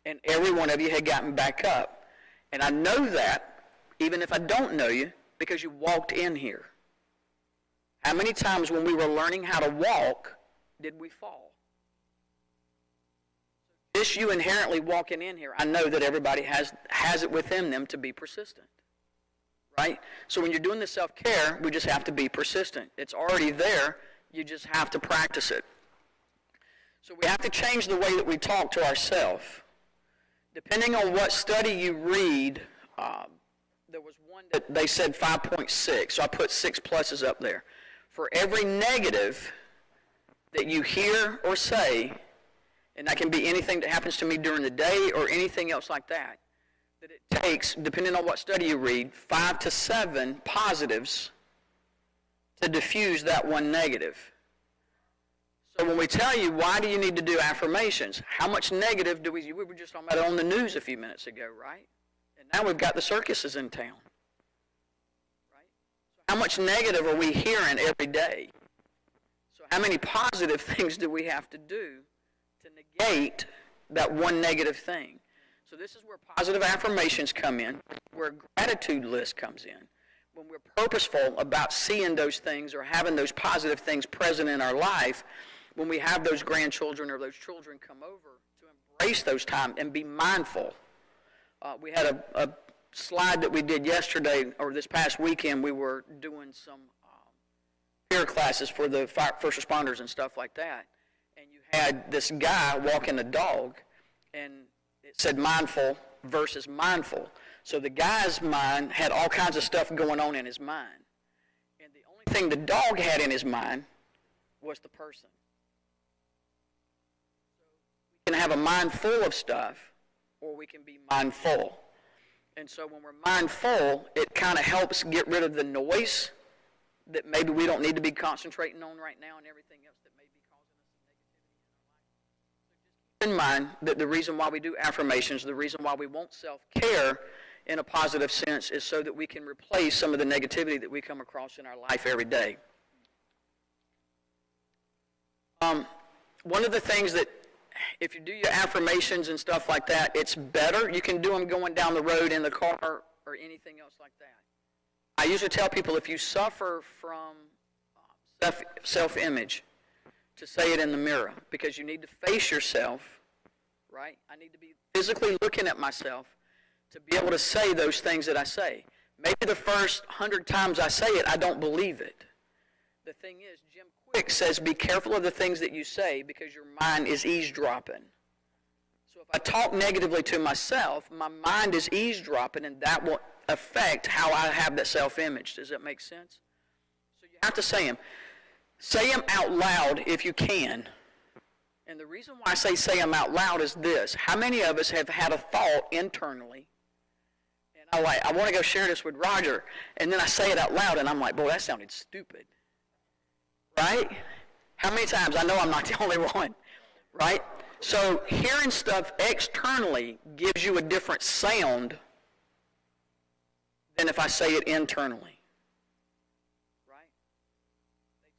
and every one of you had gotten back up. And I know that, even if I don't know you, because you walked in here. How many times when we were learning how to walk did we fall? This you inherently walking in here, I know that everybody has it within them to be persistent, right? So when you're doing the self-care, we just have to be persistent. It's already there. You just have to practice it. So we have to change the way that we talk to ourselves. Depending on what study you read, there was one that they said 5.6, so I put 6 pluses up there. For every negative that you hear or say, and that can be anything that happens to me during the day or anything else like that, that it takes, depending on what study you read, 5 to 7 positives to diffuse that one negative. So when we tell you, why do you need to do affirmations? How much negative do we were just talking about it on the news a few minutes ago, right? And now we've got the circuses in town, right? So how much negative are we hearing every day? So how many positive things do we have to do to negate that one negative thing? So this is where positive affirmations come in, where a gratitude list comes in. When we're purposeful about seeing those things or having those positive things present in our life, when we have those grandchildren or those children come over, to embrace those times and be mindful. We had a slide that we did yesterday, or this past weekend, we were doing some peer classes for the first responders and stuff like that. And you had this guy walking a dog, and it said mindful versus mindful. So the guy's mind had all kinds of stuff going on in his mind. And the only thing the dog had in his mind was the person. So we can have a mind full of stuff, or we can be mindful. And so when we're mindful, it kind of helps get rid of the noise that maybe we don't need to be concentrating on right now and everything else that may be causing us some negativity in our life. So just keep in mind that the reason why we do affirmations, the reason why we want self-care in a positive sense, is so that we can replace some of the negativity that we come across in our life every day. One of the things that, if you do your affirmations and stuff like that, it's better. You can do them going down the road in the car or anything else like that. I usually tell people if you suffer from self-image, to say it in the mirror, because you need to face yourself, right? I need to be physically looking at myself to be able to say those things that I say. Maybe the first 100 times I say it, I don't believe it. The thing is, Jim Quick says, be careful of the things that you say because your mind is eavesdropping. So if I talk negatively to myself, my mind is eavesdropping, and that will affect how I have that self-image. Does that make sense? So you have to say them. Say them out loud if you can. And the reason why I say them out loud is this. How many of us have had a thought internally, and I want to go share this with Roger, and then I say it out loud, and I'm like, boy, that sounded stupid. Right? How many times? I know I'm not the only one. Right? So hearing stuff externally gives you a different sound than if I say it internally. Right?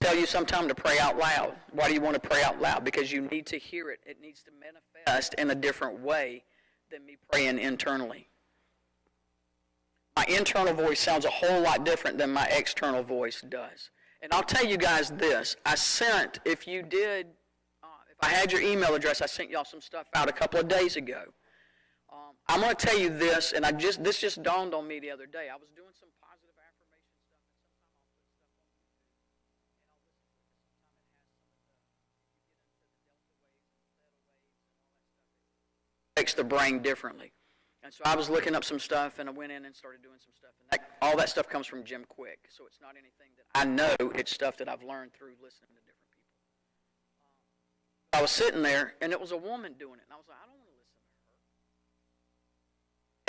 They tell you sometime to pray out loud. Why do you want to pray out loud? Because you need to hear it. It needs to manifest in a different way than me praying internally. My internal voice sounds a whole lot different than my external voice does. And I'll tell you guys this. I sent, if I had your email address, I sent y'all some stuff out a couple of days ago. I'm going to tell you this, and this just dawned on me the other day. I was doing some positive affirmation stuff, and sometimes I'll put stuff on YouTube, and I'll listen to it. Sometimes it has some of the theta waves and theta waves and all that stuff. It affects the brain differently. And so I was looking up some stuff, and I went in and started doing some stuff. And all that stuff comes from Jim Quick, so it's not anything that I know. It's stuff that I've learned through listening to different people. I was sitting there, and it was a woman doing it, and I was like, I don't want to listen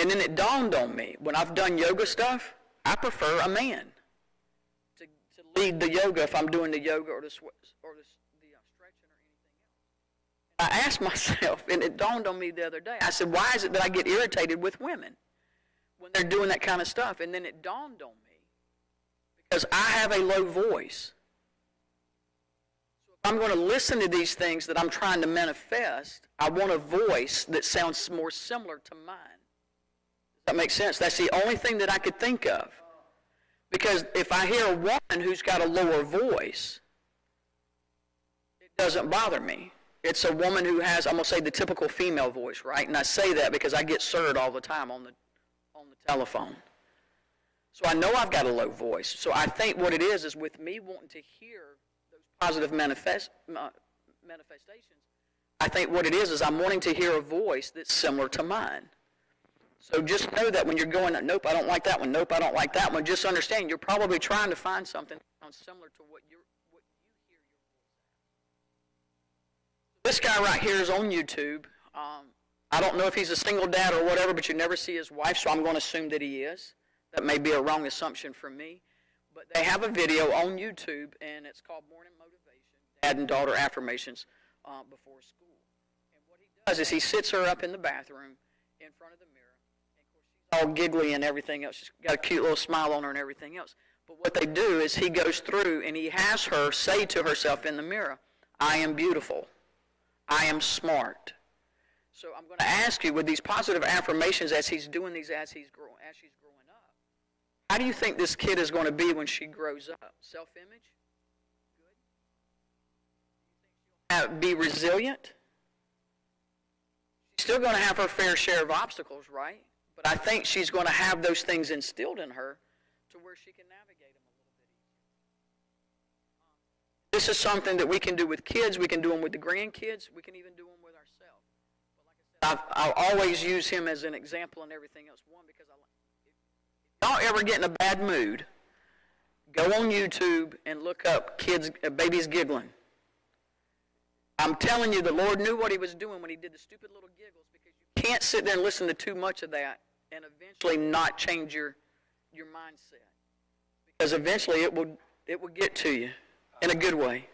to her. And then it dawned on me, when I've done yoga stuff, I prefer a man to lead the yoga if I'm doing the yoga or the stretching or anything else. I asked myself, and it dawned on me the other day, I said, why is it that I get irritated with women when they're doing that kind of stuff? And then it dawned on me, because I have a low voice. So if I'm going to listen to these things that I'm trying to manifest, I want a voice that sounds more similar to mine. Does that make sense? That's the only thing that I could think of. Because if I hear a woman who's got a lower voice, it doesn't bother me. It's a woman who has, I'm going to say, the typical female voice, right? And I say that because I get served all the time on the telephone. So I know I've got a low voice. So I think what it is with me wanting to hear those positive manifestations, I think what it is I'm wanting to hear a voice that's similar to mine. So just know that when you're going, nope, I don't like that one, nope, I don't like that one, just understand you're probably trying to find something that sounds similar to what you hear your voice as. This guy right here is on YouTube. I don't know if he's a single dad or whatever, but you never see his wife, so I'm going to assume that he is. That may be a wrong assumption from me. But they have a video on YouTube, and it's called Morning Motivation, Dad and Daughter Affirmations Before School. And what he does is he sits her up in the bathroom in front of the mirror. And of course, she's all giggly and everything else. She's got a cute little smile on her and everything else. But what they do is he goes through and he has her say to herself in the mirror, I am beautiful. I am smart. So I'm going to ask you, with these positive affirmations as he's doing these as she's growing up, how do you think this kid is going to be when she grows up? Self-image? Good? Be resilient? She's still going to have her fair share of obstacles, right? But I think she's going to have those things instilled in her to where she can navigate them a little bit easier. This is something that we can do with kids. We can do them with the grandkids. We can even do them with ourselves. But like I said, I'll always use him as an example and everything else. One, because if y'all ever get in a bad mood, go on YouTube and look up babies giggling. I'm telling you, the Lord knew what he was doing when he did the stupid little giggles, because you can't sit there and listen to too much of that and eventually not change your mindset. Because eventually it will get to you in a good way.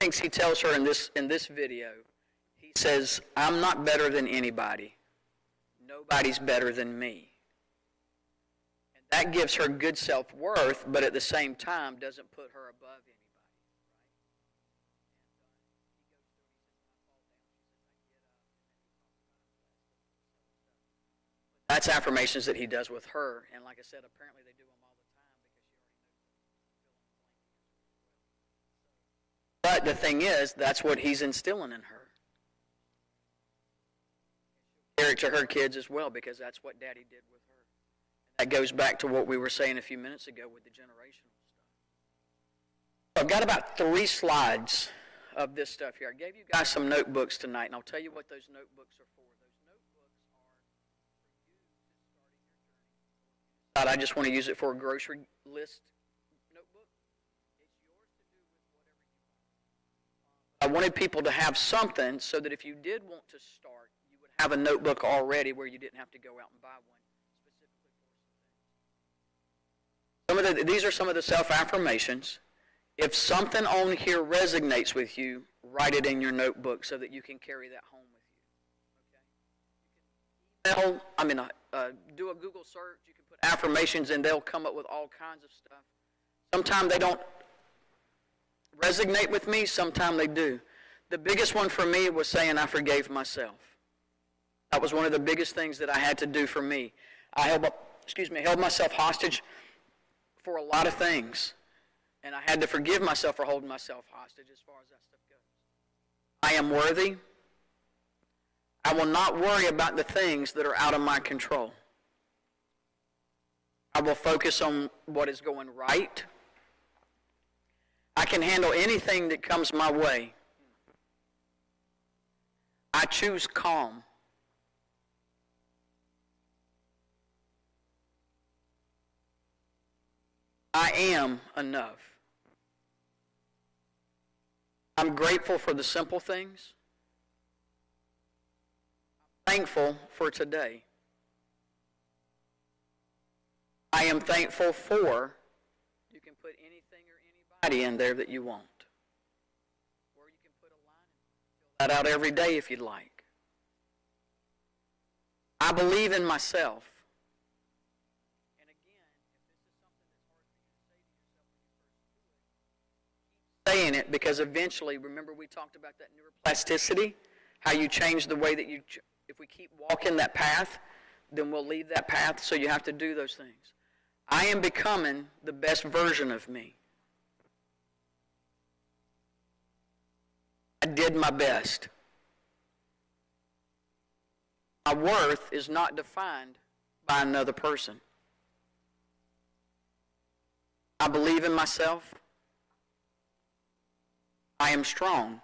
things he tells her in this video, he says, I'm not better than anybody. Nobody's better than me. And that gives her good self-worth, but at the same time doesn't put her above anybody. That's affirmations that he does with her, and like I said, apparently they do them all the time because she already knows. But the thing is, that's what he's instilling in her. Carry it to her kids as well, because that's what Daddy did with her. And that goes back to what we were saying a few minutes ago with the generational stuff. I've got about 3 slides of this stuff here. I gave you guys some notebooks tonight, and I'll tell you what those notebooks are for. I just want to use it for a grocery list notebook. It's yours to do with whatever you want. I wanted people to have something so that if you did want to start, you would have a notebook already where you didn't have to go out and buy one specifically for some things. These are some of the self-affirmations. If something on here resonates with you, write it in your notebook so that you can carry that home with you. Okay? You can do a Google search. You can put affirmations and they'll come up with all kinds of stuff. Sometimes they don't resonate with me, sometimes they do. The biggest one for me was saying I forgave myself. That was one of the biggest things that I had to do for me. I held myself hostage for a lot of things. And I had to forgive myself for holding myself hostage as far as that stuff goes. I am worthy. I will not worry about the things that are out of my control. I will focus on what is going right. I can handle anything that comes my way. I choose calm. I am enough. I'm grateful for the simple things. I'm thankful for today. I am thankful for, you can put anything or anybody in there that you want. Or you can put a line and fill that out every day if you'd like. I believe in myself. And again, if this is something that's hard for you to say to yourself when you first do it, keep saying it, because eventually, remember we talked about that neuroplasticity, how you change the way that you, if we keep walking that path, then we'll leave that path, so you have to do those things. I am becoming the best version of me. I did my best. My worth is not defined by another person. I believe in myself. I am strong.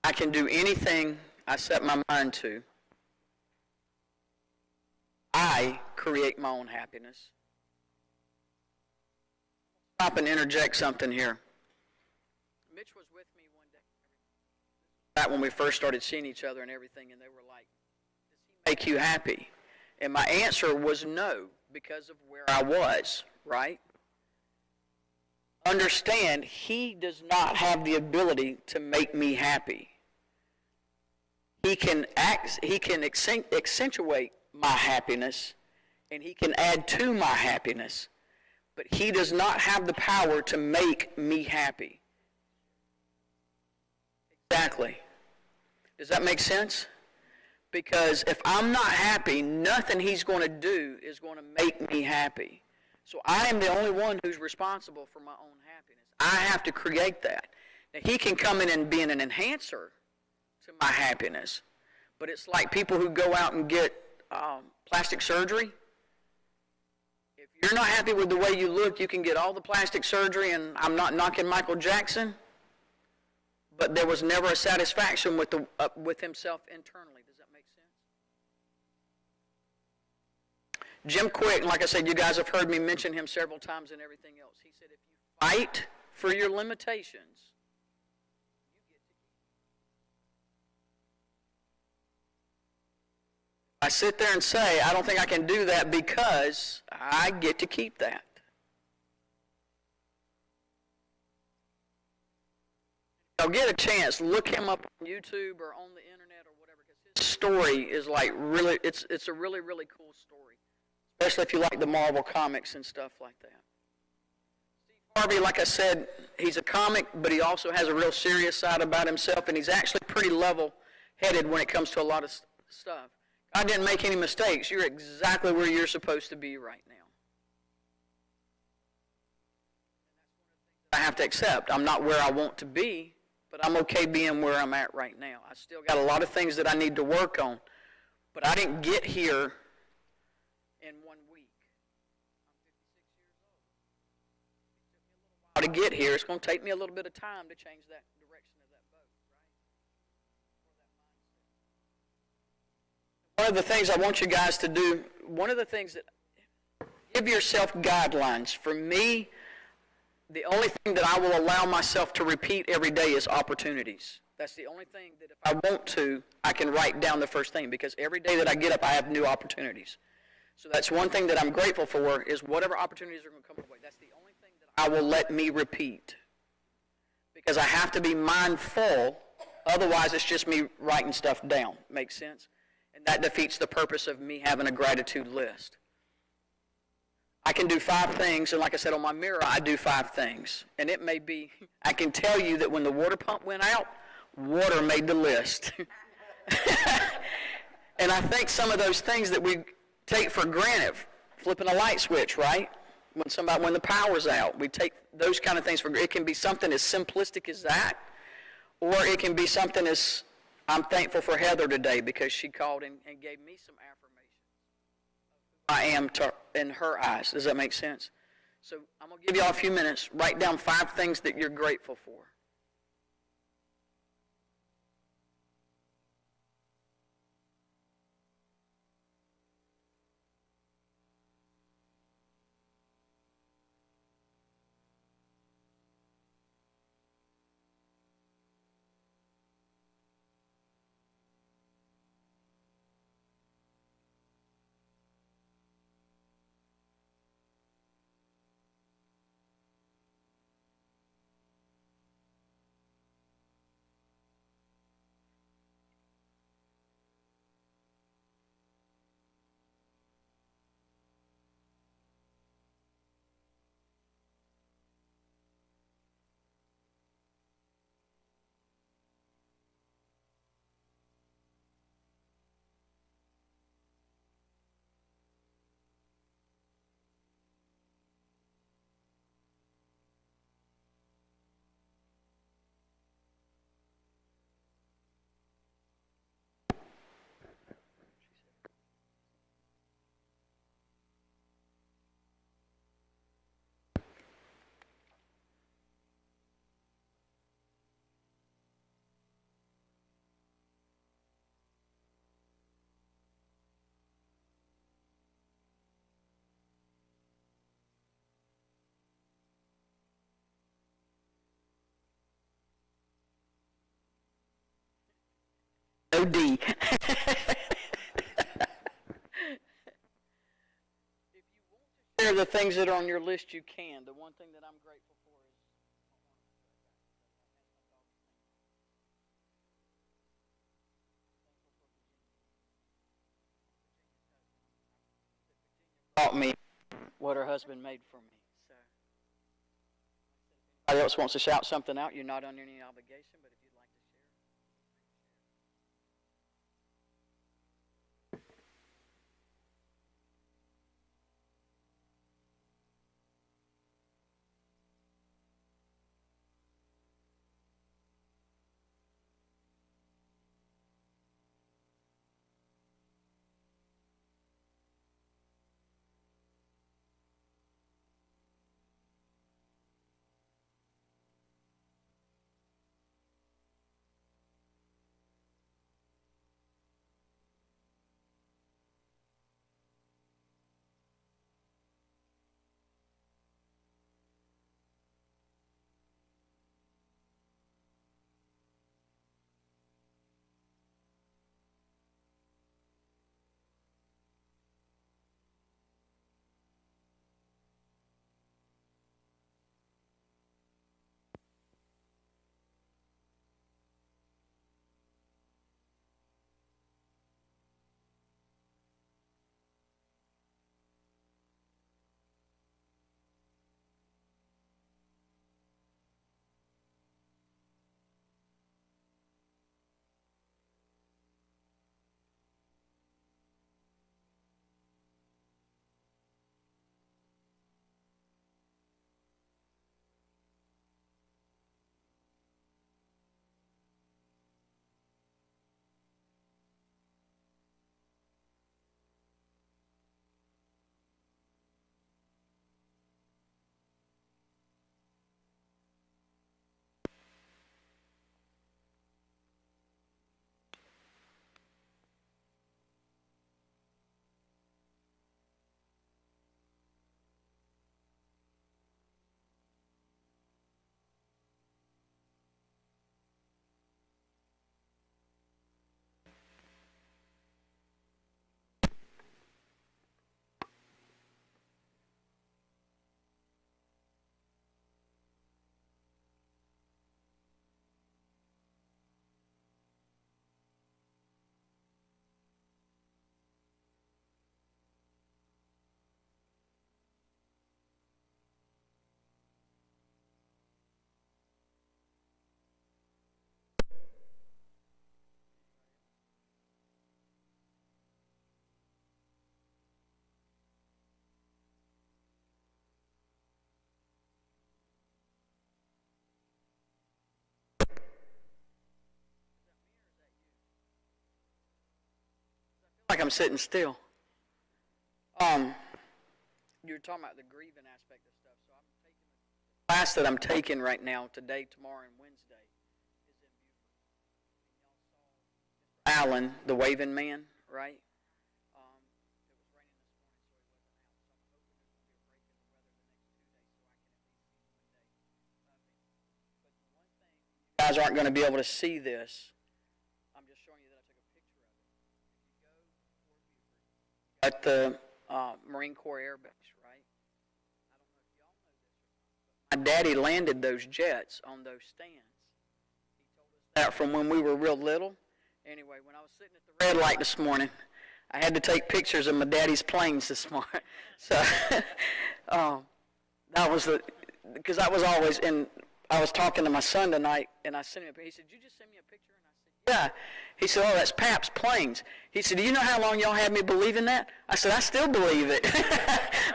I can do anything I set my mind to. I create my own happiness. Stop and interject something here. Mitch was with me one day, back when we first started seeing each other and everything, and they were like, does he make you happy? And my answer was no, because of where I was, right? Understand, he does not have the ability to make me happy. He can accentuate my happiness, and he can add to my happiness, but he does not have the power to make me happy. Exactly. Does that make sense? Because if I'm not happy, nothing he's going to do is going to make me happy. So I am the only one who's responsible for my own happiness. I have to create that. Now, he can come in and be an enhancer to my happiness, but it's like people who go out and get plastic surgery. If you're not happy with the way you look, you can get all the plastic surgery, and I'm not knocking Michael Jackson, but there was never a satisfaction with himself internally. Does that make sense? Jim Quick, like I said, you guys have heard me mention him several times and everything else. He said, if you fight for your limitations, you get to keep them. I sit there and say, I don't think I can do that because I get to keep that. y'all get a chance, look him up on YouTube or on the internet or whatever, because his story is like really, it's a really, really cool story, especially if you like the Marvel comics and stuff like that. Steve Harvey, like I said, he's a comic, but he also has a real serious side about himself, and he's actually pretty level-headed when it comes to a lot of stuff. God didn't make any mistakes. You're exactly where you're supposed to be right now. I have to accept. I'm not where I want to be, but I'm okay being where I'm at right now. I still got a lot of things that I need to work on, but I didn't get here in 1 week. I'm 56 years old. It took me a little while to get here. It's going to take me a little bit of time to change that direction of that boat, right? One of the things I want you guys to do, one of the things that, give yourself guidelines. For me, the only thing that I will allow myself to repeat every day is opportunities. That's the only thing that if I want to, I can write down the first thing, because every day that I get up, I have new opportunities. So that's one thing that I'm grateful for, is whatever opportunities are going to come my way. That's the only thing that I will let me repeat, because I have to be mindful. Otherwise, it's just me writing stuff down. Makes sense? And that defeats the purpose of me having a gratitude list. I can do 5 things, and like I said, on my mirror, I do 5 things. And it may be, I can tell you that when the water pump went out, water made the list. And I think some of those things that we take for granted, flipping a light switch, right? When the power's out, we take those kind of things for granted. It can be something as simplistic as that, or it can be something as, I'm thankful for Heather today because she called and gave me some affirmation. I am in her eyes. Does that make sense? So I'm going to give you all a few minutes. Write down 5 things that you're grateful for. No D. If you want to share the things that are on your list, you can. The one thing that I'm grateful for is taught me what her husband made for me. So, if anybody else wants to shout something out, you're not under any obligation, but if you'd like to share. I'm sitting still. You were talking about the grieving aspect of stuff. So I'm taking the class that I'm taking right now, today, tomorrow, and Wednesday, is in Buford. And y'all saw Mr. Allen, the waving man, right? It was raining this morning, so he wasn't out. So I'm hoping there's going to be a break in the weather the next 2 days so I can at least see him one day. But the one thing, you guys aren't going to be able to see this. I'm just showing you that I took a picture of it. If you go toward Buford, at the Marine Corps Air Base, right? I don't know if y'all know this or not, but my daddy landed those jets on those stands. He told us that from when we were real little. Anyway, when I was sitting at the red light this morning, I had to take pictures of my daddy's planes this morning. So that was because I was always in. I was talking to my son tonight, and I sent him. He said, "Did you just send me a picture?" And I said, "Yeah." He said, "Oh, that's Pap's planes." He said, "Do you know how long y'all had me believing that?" I said, "I still believe it."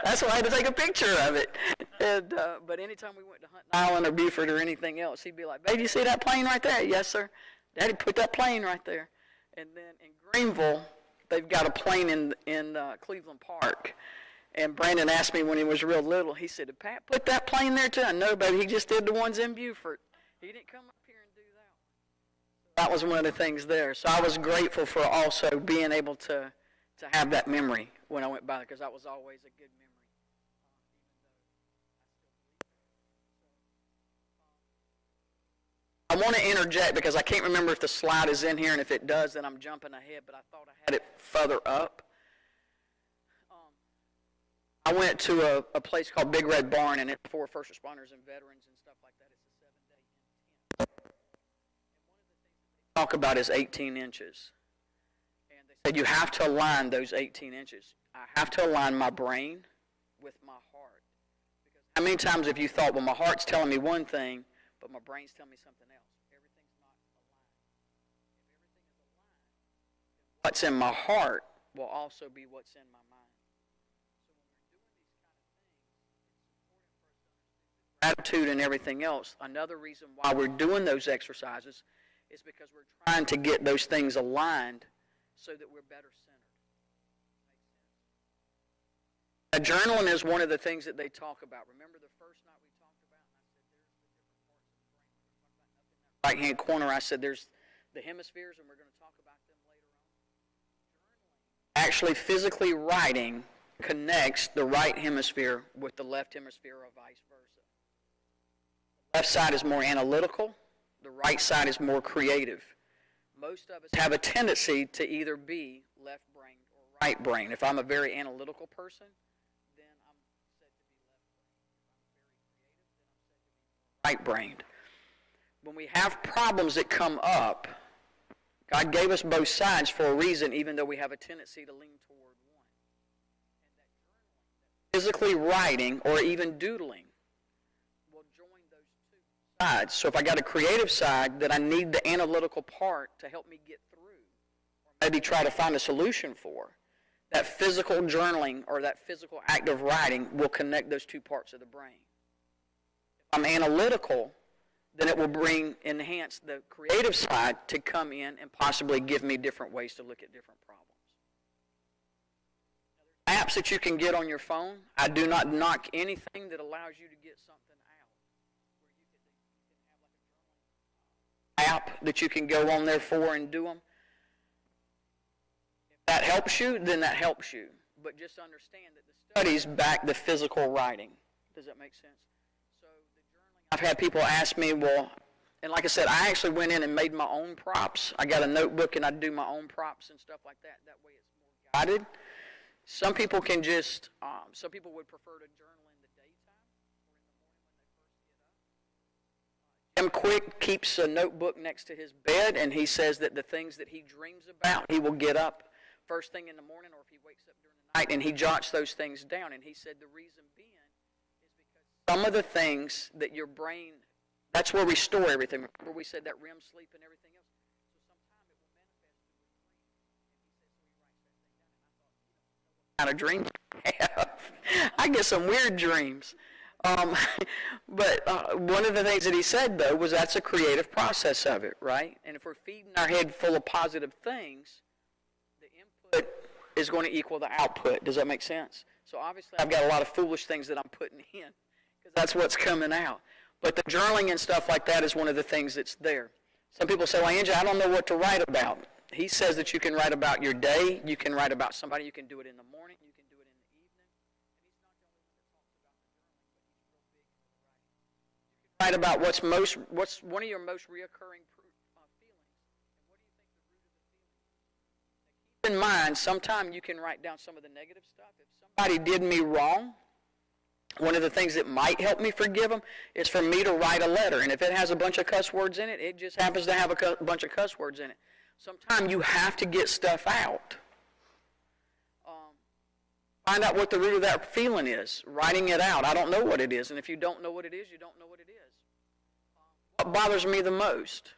That's why I had to take a picture of it. And, but anytime we went to Hunting Island or Buford or anything else, he'd be like, "Babe, you see that plane right there?" "Yes, sir." "Daddy put that plane right there." And then in Greenville, they've got a plane in Cleveland Park. And Brandon asked me when he was real little, he said, "Did Pat put that plane there too?" "I know, baby, he just did the ones in Buford. He didn't come up here and do that." That was one of the things there. So I was grateful for also being able to have that memory when I went by there, because that was always a good memory. I want to interject because I can't remember if the slide is in here, and if it does, then I'm jumping ahead, but I thought I had it further up. I went to a place called Big Red Barn, and it's for first responders and veterans and stuff like that. It's a 7-day intensive. And one of the things that they talk about is 18 inches. And they said you have to align those 18 inches. I have to align my brain with my heart. Because how many times have you thought, well, my heart's telling me one thing, but my brain's telling me something else? Everything's not aligned. If everything is aligned, then what's in my heart will also be what's in my mind. Attitude and everything else, another reason why we're doing those exercises is because we're trying to get those things aligned so that we're better centered. Make sense? Journaling is one of the things that they talk about. Remember the first night we talked about, and I said there's the different parts of the brain. Right-hand corner, I said there's the hemispheres, and we're going to talk about them later on. Journaling, actually physically writing, connects the right hemisphere with the left hemisphere or vice versa. The left side is more analytical. The right side is more creative. Most of us have a tendency to either be left-brained or right-brained. If I'm a very analytical person, then I'm said to be left-brained. If I'm very creative, then I'm said to be right-brained. When we have problems that come up, God gave us both sides for a reason, even though we have a tendency to lean toward one. And that journaling, that physically writing, or even doodling, sides. So if I got a creative side, then I need the analytical part to help me get through, or maybe try to find a solution for. That physical journaling or that physical act of writing will connect those two parts of the brain. If I'm analytical, then it will enhance the creative side to come in and possibly give me different ways to look at different problems. Now, there's apps that you can get on your phone. I do not knock anything that allows you to get something app that you can go on there for and do them. If that helps you, then that helps you. But just understand that the studies back the physical writing. Does that make sense? So the journaling, I've had people ask me, well, and like I said, I actually went in and made my own props. I got a notebook and I do my own props and stuff like that. That way it's more guided. Some people can just, some people would prefer to journal in the daytime or in the morning when they first get up. Jim Quick keeps a notebook next to his bed, and he says that the things that he dreams about, he will get up first thing in the morning, or if he wakes up during the night, and he jots those things down. And he said the reason being is because some of the things that your brain, that's where we store everything. Remember we said that REM sleep and everything else? So sometime it will manifest through a dream. And he says, so he writes that thing down. And I thought, you know what kind of dreams I have. I get some weird dreams. But one of the things that he said, though, was that's a creative process of it, right? And if we're feeding our head full of positive things, the input is going to equal the output. Does that make sense? So obviously I've got a lot of foolish things that I'm putting in because that's what's coming out. But the journaling and stuff like that is one of the things that's there. Some people say, well, Angie, I don't know what to write about. He says that you can write about your day, you can write about somebody, you can do it in the morning, you can do it in the evening. And he's not the only one that talks about the journaling, but he's real big into the writing. You can write about what's one of your most reoccurring feelings, and what do you think the root of the feeling is? Now, keep in mind, sometimes you can write down some of the negative stuff. If somebody did me wrong, one of the things that might help me forgive them is for me to write a letter. And if it has a bunch of cuss words in it, it just happens to have a bunch of cuss words in it. Sometimes you have to get stuff out. Find out what the root of that feeling is. Writing it out. I don't know what it is. And if you don't know what it is, you don't know what it is. What bothers me the most?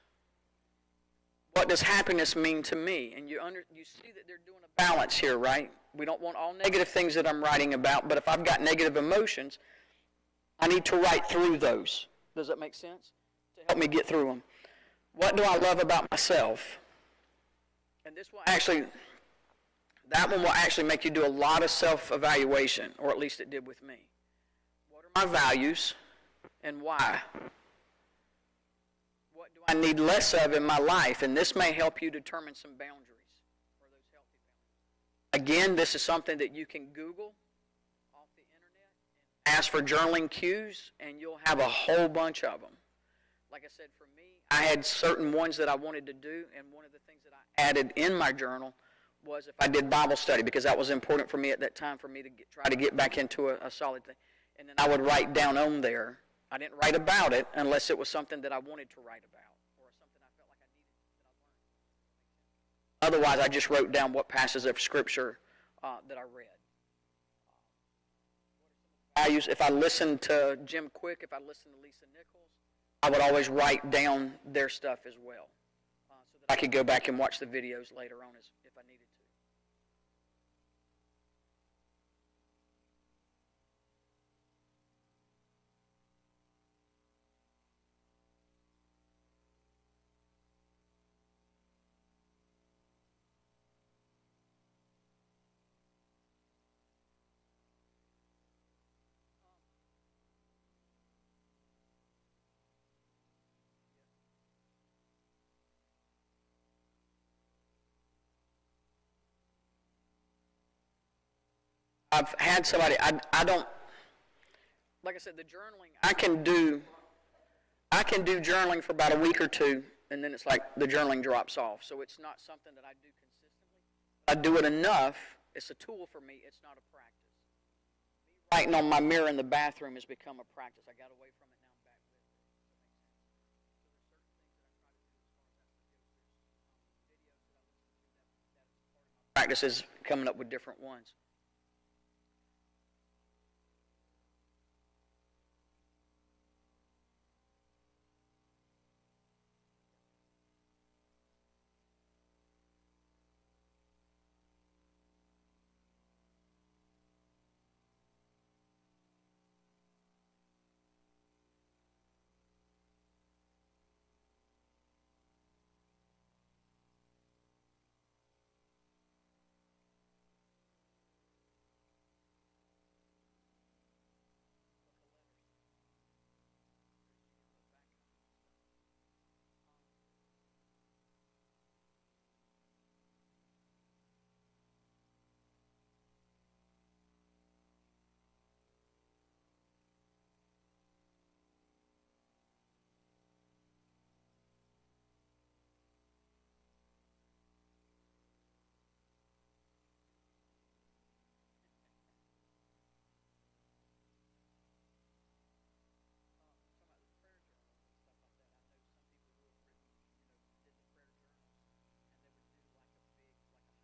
What does happiness mean to me? And you see that they're doing a balance here, right? We don't want all negative things that I'm writing about, but if I've got negative emotions, I need to write through those. Does that make sense? To help me get through them. What do I love about myself? And this will actually, that one will actually make you do a lot of self-evaluation, or at least it did with me. What are my values and why? What do I need less of in my life? And this may help you determine some boundaries. Again, this is something that you can Google off the internet and ask for journaling cues, and you'll have a whole bunch of them. Like I said, for me, I had certain ones that I wanted to do, and one of the things that I added in my journal was if I did Bible study, because that was important for me at that time for me to try to get back into a solid thing. And then I would write down on there. I didn't write about it unless it was something that I wanted to write about. Otherwise, I just wrote down what passages of Scripture that I read. Values. If I listened to Jim Quick, if I listened to Lisa Nichols, I would always write down their stuff as well, so that I could go back and watch the videos later on if I needed to. I've had somebody, I don't, like I said, the journaling, I can do journaling for about a week or two, and then it's like the journaling drops off. So it's not something that I do consistently. I do it enough. It's a tool for me. It's not a practice. Me writing on my mirror in the bathroom has become a practice. I got away from it, now I'm back with it. Practices coming up with different ones.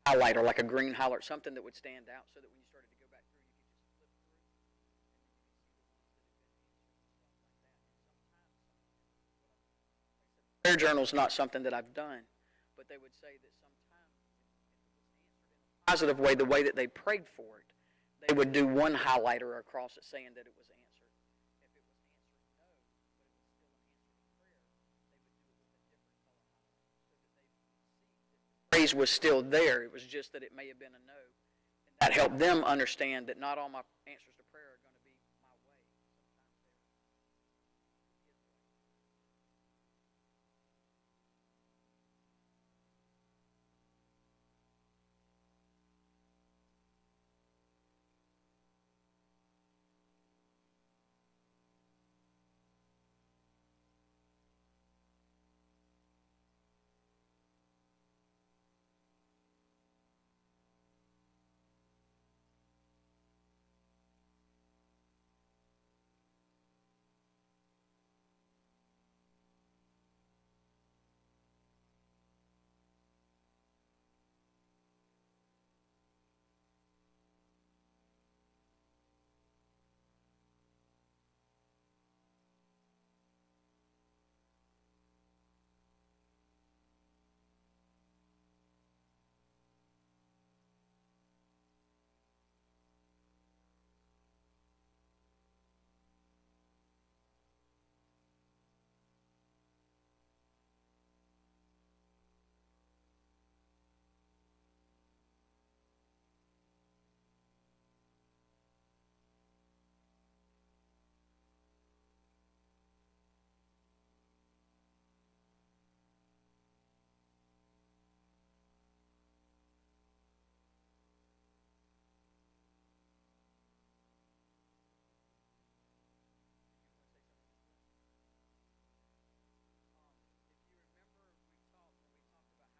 Highlighter, like a green highlighter, something that would stand out so that when you started to go back through, you could just flip through and you could see the ones that had been answered and stuff like that. And sometimes, prayer journal is not something that I've done, but they would say that sometimes if it was answered in a positive way, the way that they prayed for it, they would do one highlighter across it saying that it was answered. If it was answered no, but it was still an answered prayer, they would do it with a different color highlighter so that they would see that the praise was still there. It was just that it may have been a no, that helped them understand that not all my answers to prayer are going to be my way.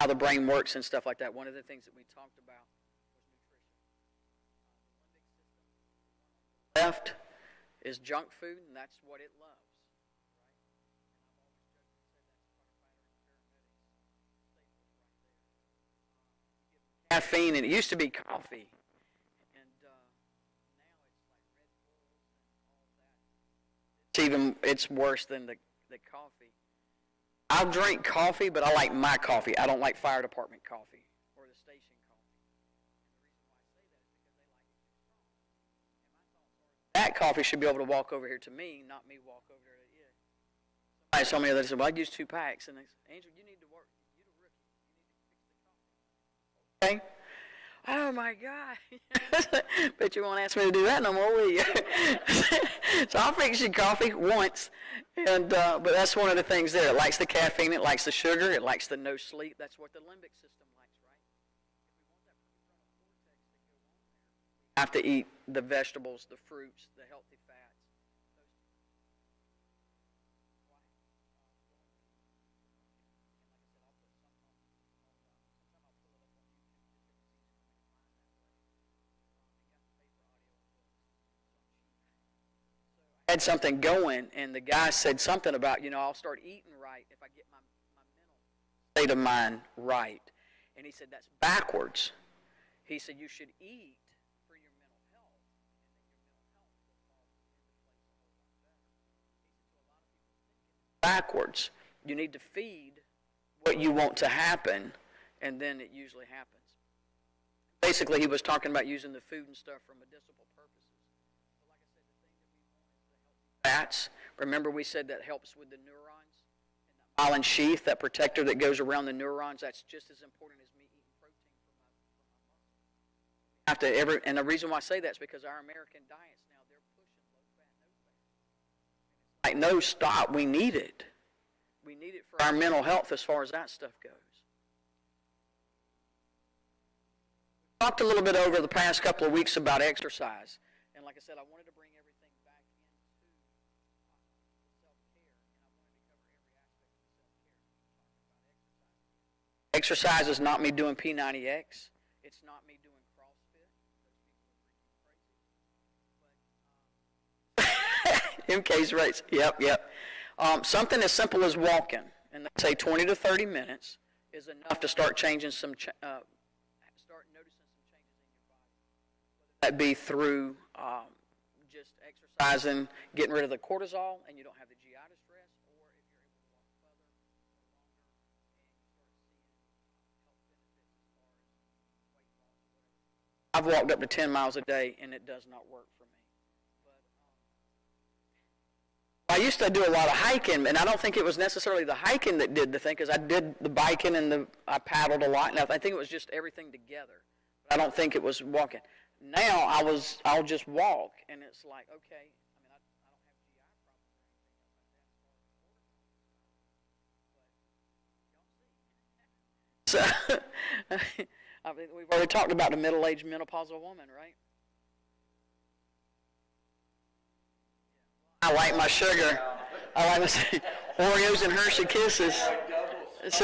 How the brain works and stuff like that, one of the things that we talked about was nutrition. The limbic system, left is junk food, and that's what it loves. Caffeine, and it used to be coffee, and now it's like Red Bulls and all that. It's worse than the coffee. I'll drink coffee, but I like my coffee. I don't like fire department coffee or the station coffee. And the reason why I say that is because they like it too strong. And my thoughts are that coffee should be able to walk over here to me, not me walk over there to it. Somebody told me the other day, said, well, I'd use 2 packs. And they said, Angel, you need to work. You're the rookie. You need to fix the coffee. Okay? Oh, my God. Bet you won't ask me to do that no more, will you? So I'll fix your coffee once. And but that's one of the things there. It likes the caffeine. It likes the sugar. It likes the no sleep. That's what the limbic system likes, right? If we want that prefrontal cortex to go on there, we have to eat the vegetables, the fruits, the healthy fats. Had something going, and the guy said something about, I'll start eating right if I get my mental state of mind right. And he said, that's backwards. He said, you should eat for your mental health, and then your mental health will fall into place a whole lot better. He said, so a lot of people think it's backwards. You need to feed what you want to happen, and then it usually happens. Basically, he was talking about using the food and stuff for medicinal purposes. Fats. Remember we said that helps with the neurons? And that myelin sheath, that protector that goes around the neurons, that's just as important as me eating protein for my muscles. And the reason why I say that is because our American diets now, they're pushing low fat, no fat. Like, no, stop. We need it. We need it for our mental health as far as that stuff goes. We talked a little bit over the past couple of weeks about exercise. And like I said, I wanted to bring everything back into self-care, and I wanted to cover every aspect of self-care. Exercise is not me doing P90X. It's not me doing CrossFit. Those people are freaking crazy. But MK's race. Yep. Something as simple as walking, and they say 20 to 30 minutes is enough to start changing start noticing some changes in your body. Whether that be through just exercising, getting rid of the cortisol, and you don't have the GI distress, or if you're able to walk further or longer, and you start seeing health benefits as far as weight loss or whatever. I've walked up to 10 miles a day, and it does not work for me. But I used to do a lot of hiking, and I don't think it was necessarily the hiking that did the thing, because I did the biking and I paddled a lot, and I think it was just everything together. But I don't think it was walking. Now I'll just walk, and it's like, okay, I mean, I don't have GI problems or anything like that as far as cortisol. So, I mean, we've already talked about the middle-aged menopausal woman, right? I like my sugar. I like my Oreos and Hershey Kisses. It's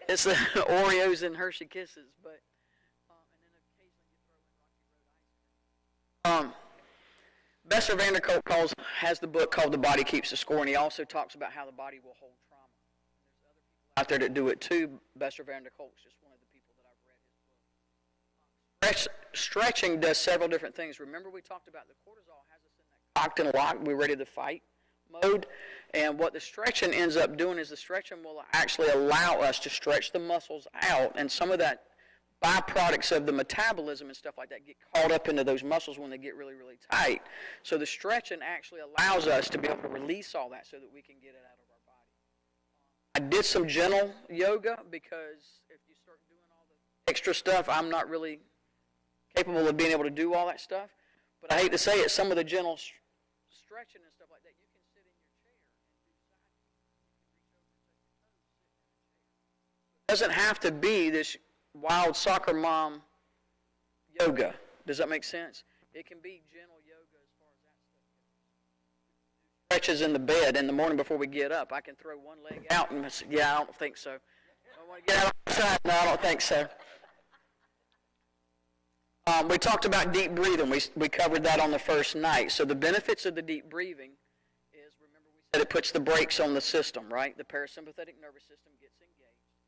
it's the Oreos and Hershey Kisses, but and then occasionally you throw in Rocky Road ice cream. Bessel van der Kolk has the book called The Body Keeps the Score, and he also talks about how the body will hold trauma. And there's other people out there that do it too. Bessel van der Kolk's just one of the people that I've read his book. Stretching does several different things. Remember we talked about the cortisol has us in that cocked and locked, we're ready to fight mode. And what the stretching ends up doing is the stretching will actually allow us to stretch the muscles out, and some of that byproducts of the metabolism and stuff like that get caught up into those muscles when they get really, really tight. So the stretching actually allows us to be able to release all that so that we can get it out of our body. I did some gentle yoga because if you start doing all the extra stuff, I'm not really capable of being able to do all that stuff. But I hate to say it, some of the gentle stretching and stuff like that, you can sit in your chair and do side. You can reach over and touch your toes, sit in a chair. It doesn't have to be this wild soccer mom yoga. Does that make sense? It can be gentle yoga as far as that stuff goes. Stretches in the bed in the morning before we get up. I can throw one leg out and say, yeah, I don't think so. I want to get out outside. No, I don't think so. We talked about deep breathing. We covered that on the first night. So the benefits of the deep breathing is, remember we said it puts the brakes on the system, right? The parasympathetic nervous system gets engaged.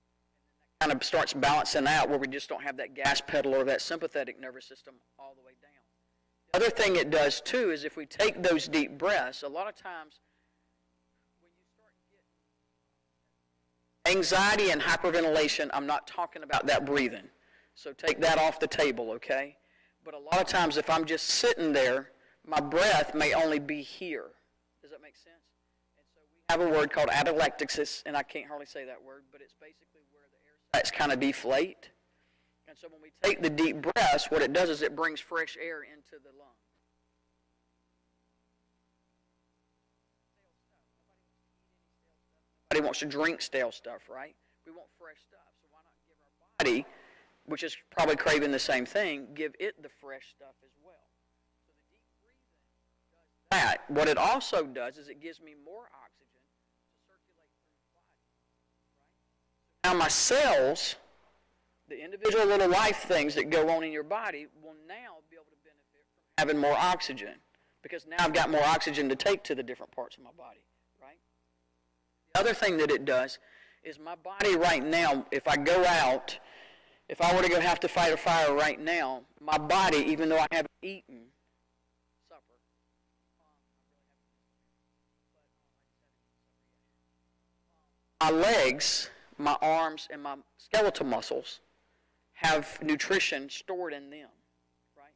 And then that kind of starts balancing out where we just don't have that gas pedal or that sympathetic nervous system all the way down. The other thing it does, too, is if we take those deep breaths, a lot of times when you start getting anxiety and hyperventilation, I'm not talking about that breathing. So take that off the table, okay? But a lot of times if I'm just sitting there, my breath may only be here. Does that make sense? And so we have a word called atelectasis, and I can't hardly say that word, but it's basically where the air sacs kind of deflate. And so when we take the deep breaths, what it does is it brings fresh air into the lung. Nobody wants to drink stale stuff, right? We want fresh stuff. So why not give our body, which is probably craving the same thing, give it the fresh stuff as well. So the deep breathing does that. What it also does is it gives me more oxygen to circulate through the body. Right? So now my cells, the individual little life things that go on in your body, will now be able to benefit from having more oxygen, because now I've got more oxygen to take to the different parts of my body. Right? The other thing that it does is my body right now, if I go out, if I were to go have to fight a fire right now, my body, even though I haven't eaten supper, my legs, my arms, and my skeletal muscles have nutrition stored in them, right?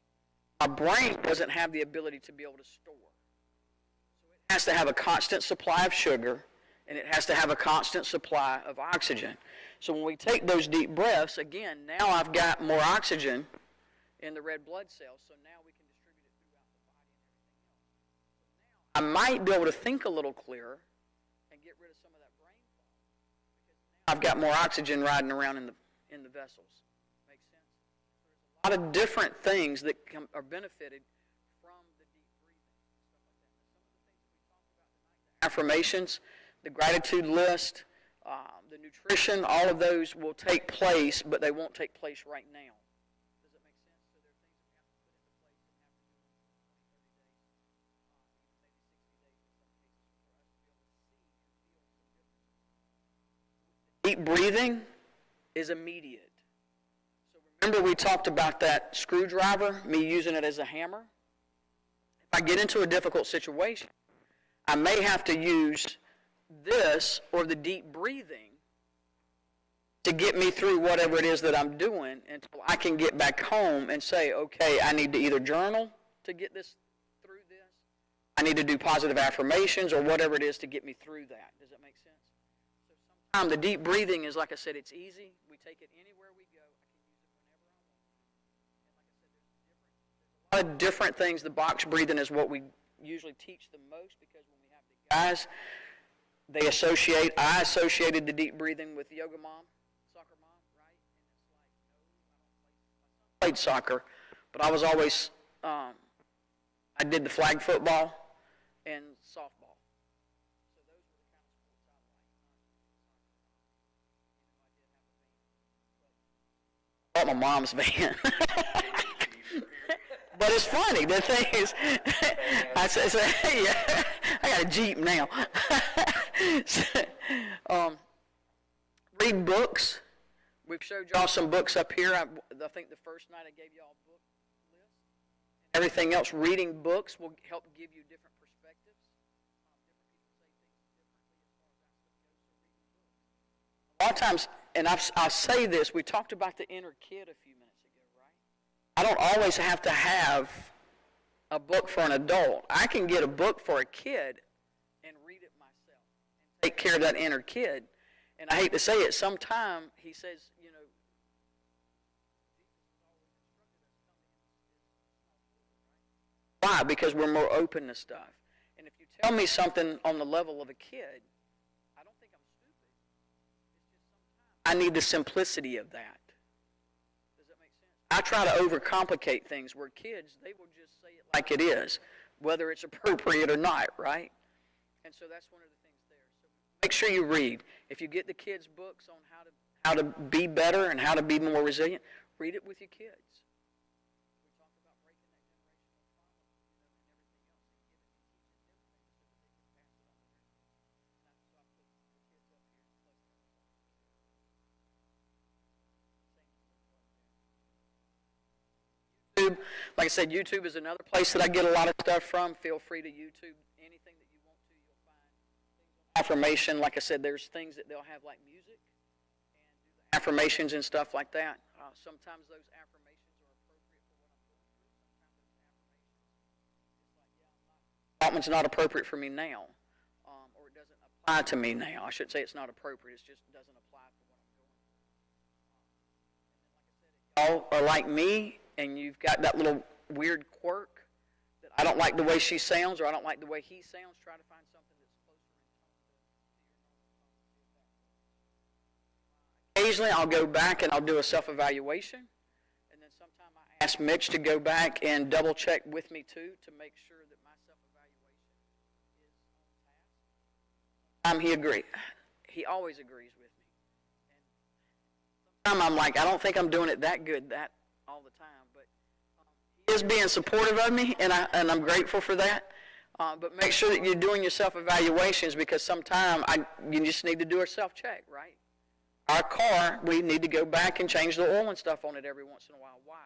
My brain doesn't have the ability to be able to store. So it has to have a constant supply of sugar, and it has to have a constant supply of oxygen. So when we take those deep breaths, again, now I've got more oxygen in the red blood cells, so now we can distribute it throughout the body and everything else. So now I might be able to think a little clearer and get rid of some of that brain fog, because now I've got more oxygen riding around in the vessels. Makes sense? So there's a lot of different things that are benefited from the deep breathing and stuff like that. Some of the things that we talked about tonight, the affirmations, the gratitude list, the nutrition, all of those will take place, but they won't take place right now. Does that make sense? So there are things that we have to put into place and have to do in 20, 30 days, even maybe 60 days in some cases for us to be able to see and feel some difference. Deep breathing is immediate. So remember we talked about that screwdriver, me using it as a hammer? If I get into a difficult situation, I may have to use this or the deep breathing to get me through whatever it is that I'm doing until I can get back home and say, okay, I need to either journal to get this through this, I need to do positive affirmations or whatever it is to get me through that. Does that make sense? So sometimes the deep breathing is, like I said, it's easy. We take it anywhere we go. I can use it whenever A lot of different things. The box breathing is what we usually teach the most because when we have the guys, I associated the deep breathing with yoga mom, soccer mom, right? And it's like, no, I don't play soccer, but I was always, I did the flag football and softball. So those were the kind of sports I liked. I bought my mom's van. But it's funny. The thing is, I said, hey, I got a Jeep now. Read books. We've showed y'all some books up here. I think the first night I gave y'all a book list. Everything else, reading books will help give you different perspectives. A lot of times, and I say this, we talked about the inner kid a few minutes ago, right? I don't always have to have a book for an adult. I can get a book for a kid and read it myself and take care of that inner kid. And I hate to say it, sometime he says, you know, why? Because we're more open to stuff. And if you tell me something on the level of a kid, I don't think I'm stupid. It's just sometimes I need the simplicity of that. Does that make sense? I try to overcomplicate things where kids, they will just say it like it is, whether it's appropriate or not, right? And so that's one of the things there. So make sure you read. If you get the kids' books on how to be better and how to be more resilient, read it with your kids. We talked about breaking that generational trauma, and everything else, and give it and teach it them. And so I put the kids up here. YouTube, like I said, YouTube is another place that I get a lot of stuff from. Feel free to YouTube anything that you want to. You'll find affirmation. Like I said, there's things that they'll have like music and do the affirmations and stuff like that. Sometimes those affirmations are appropriate for what I'm going through. Sometimes those affirmations, it's like, yeah, Altman's not appropriate for me now, or it doesn't apply to me now. I should say it's not appropriate. It just doesn't apply for what I'm going through. Y'all are like me, and you've got that little weird quirk that I don't like the way she sounds, or I don't like the way he sounds. Try to find something that's closer in tone to your normal tone. Occasionally, I'll go back and I'll do a self-evaluation, and then sometimes I ask Mitch to go back and double-check with me too to make sure that my self-evaluation is on task. He agrees. He always agrees with me. And sometimes I'm like, I don't think I'm doing it that good that all the time, but he is being supportive of me, and I'm grateful for that. But make sure that you're doing your self-evaluations, because sometimes you just need to do a self-check, right? Our car, we need to go back and change the oil and stuff on it every once in a while. Why?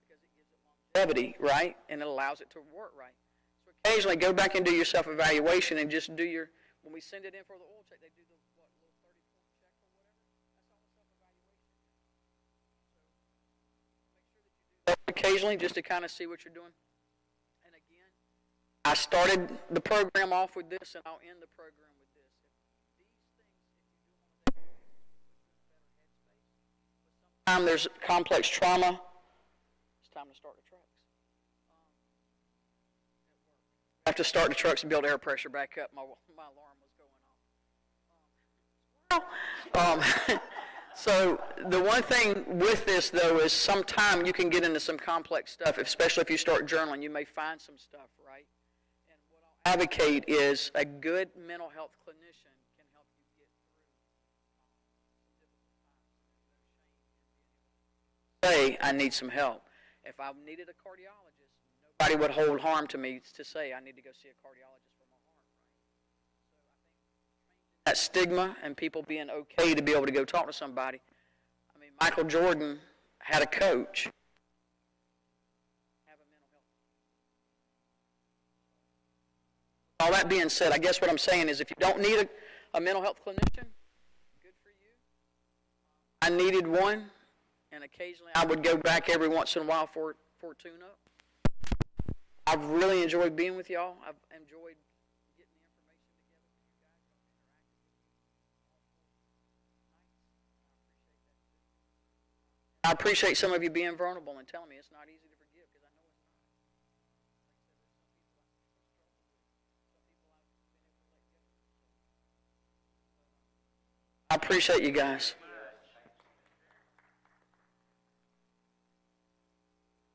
Because it gives it longevity, right? And it allows it to work right. So occasionally go back and do your self-evaluation and just do your, when we send it in for the oil check, they do the, what, little 30-point check or whatever? That's all the self-evaluation. So make sure that you do that occasionally just to kind of see what you're doing. And again, I started the program off with this, and I'll end the program with this. Time there's complex trauma, it's time to start the trucks. I have to start the trucks and build air pressure back up. My alarm was going off. So the one thing with this, though, is sometime you can get into some complex stuff, especially if you start journaling. You may find some stuff, right? And what I'll advocate is a good mental health clinician can help you get through some difficult times. Say, I need some help. If I needed a cardiologist, nobody would hold harm to me to say I need to go see a cardiologist for my heart, right? So I think that stigma and people being okay to be able to go talk to somebody. I mean, Michael Jordan had a coach. Have a mental health. All that being said, I guess what I'm saying is if you don't need a mental health clinician, good for you. I needed one. And occasionally I would go back every once in a while for tune-up. I've really enjoyed being with y'all. I've enjoyed getting the information together for you guys. I appreciate some of you being vulnerable and telling me it's not easy to forgive, because I know it's not. I appreciate you guys.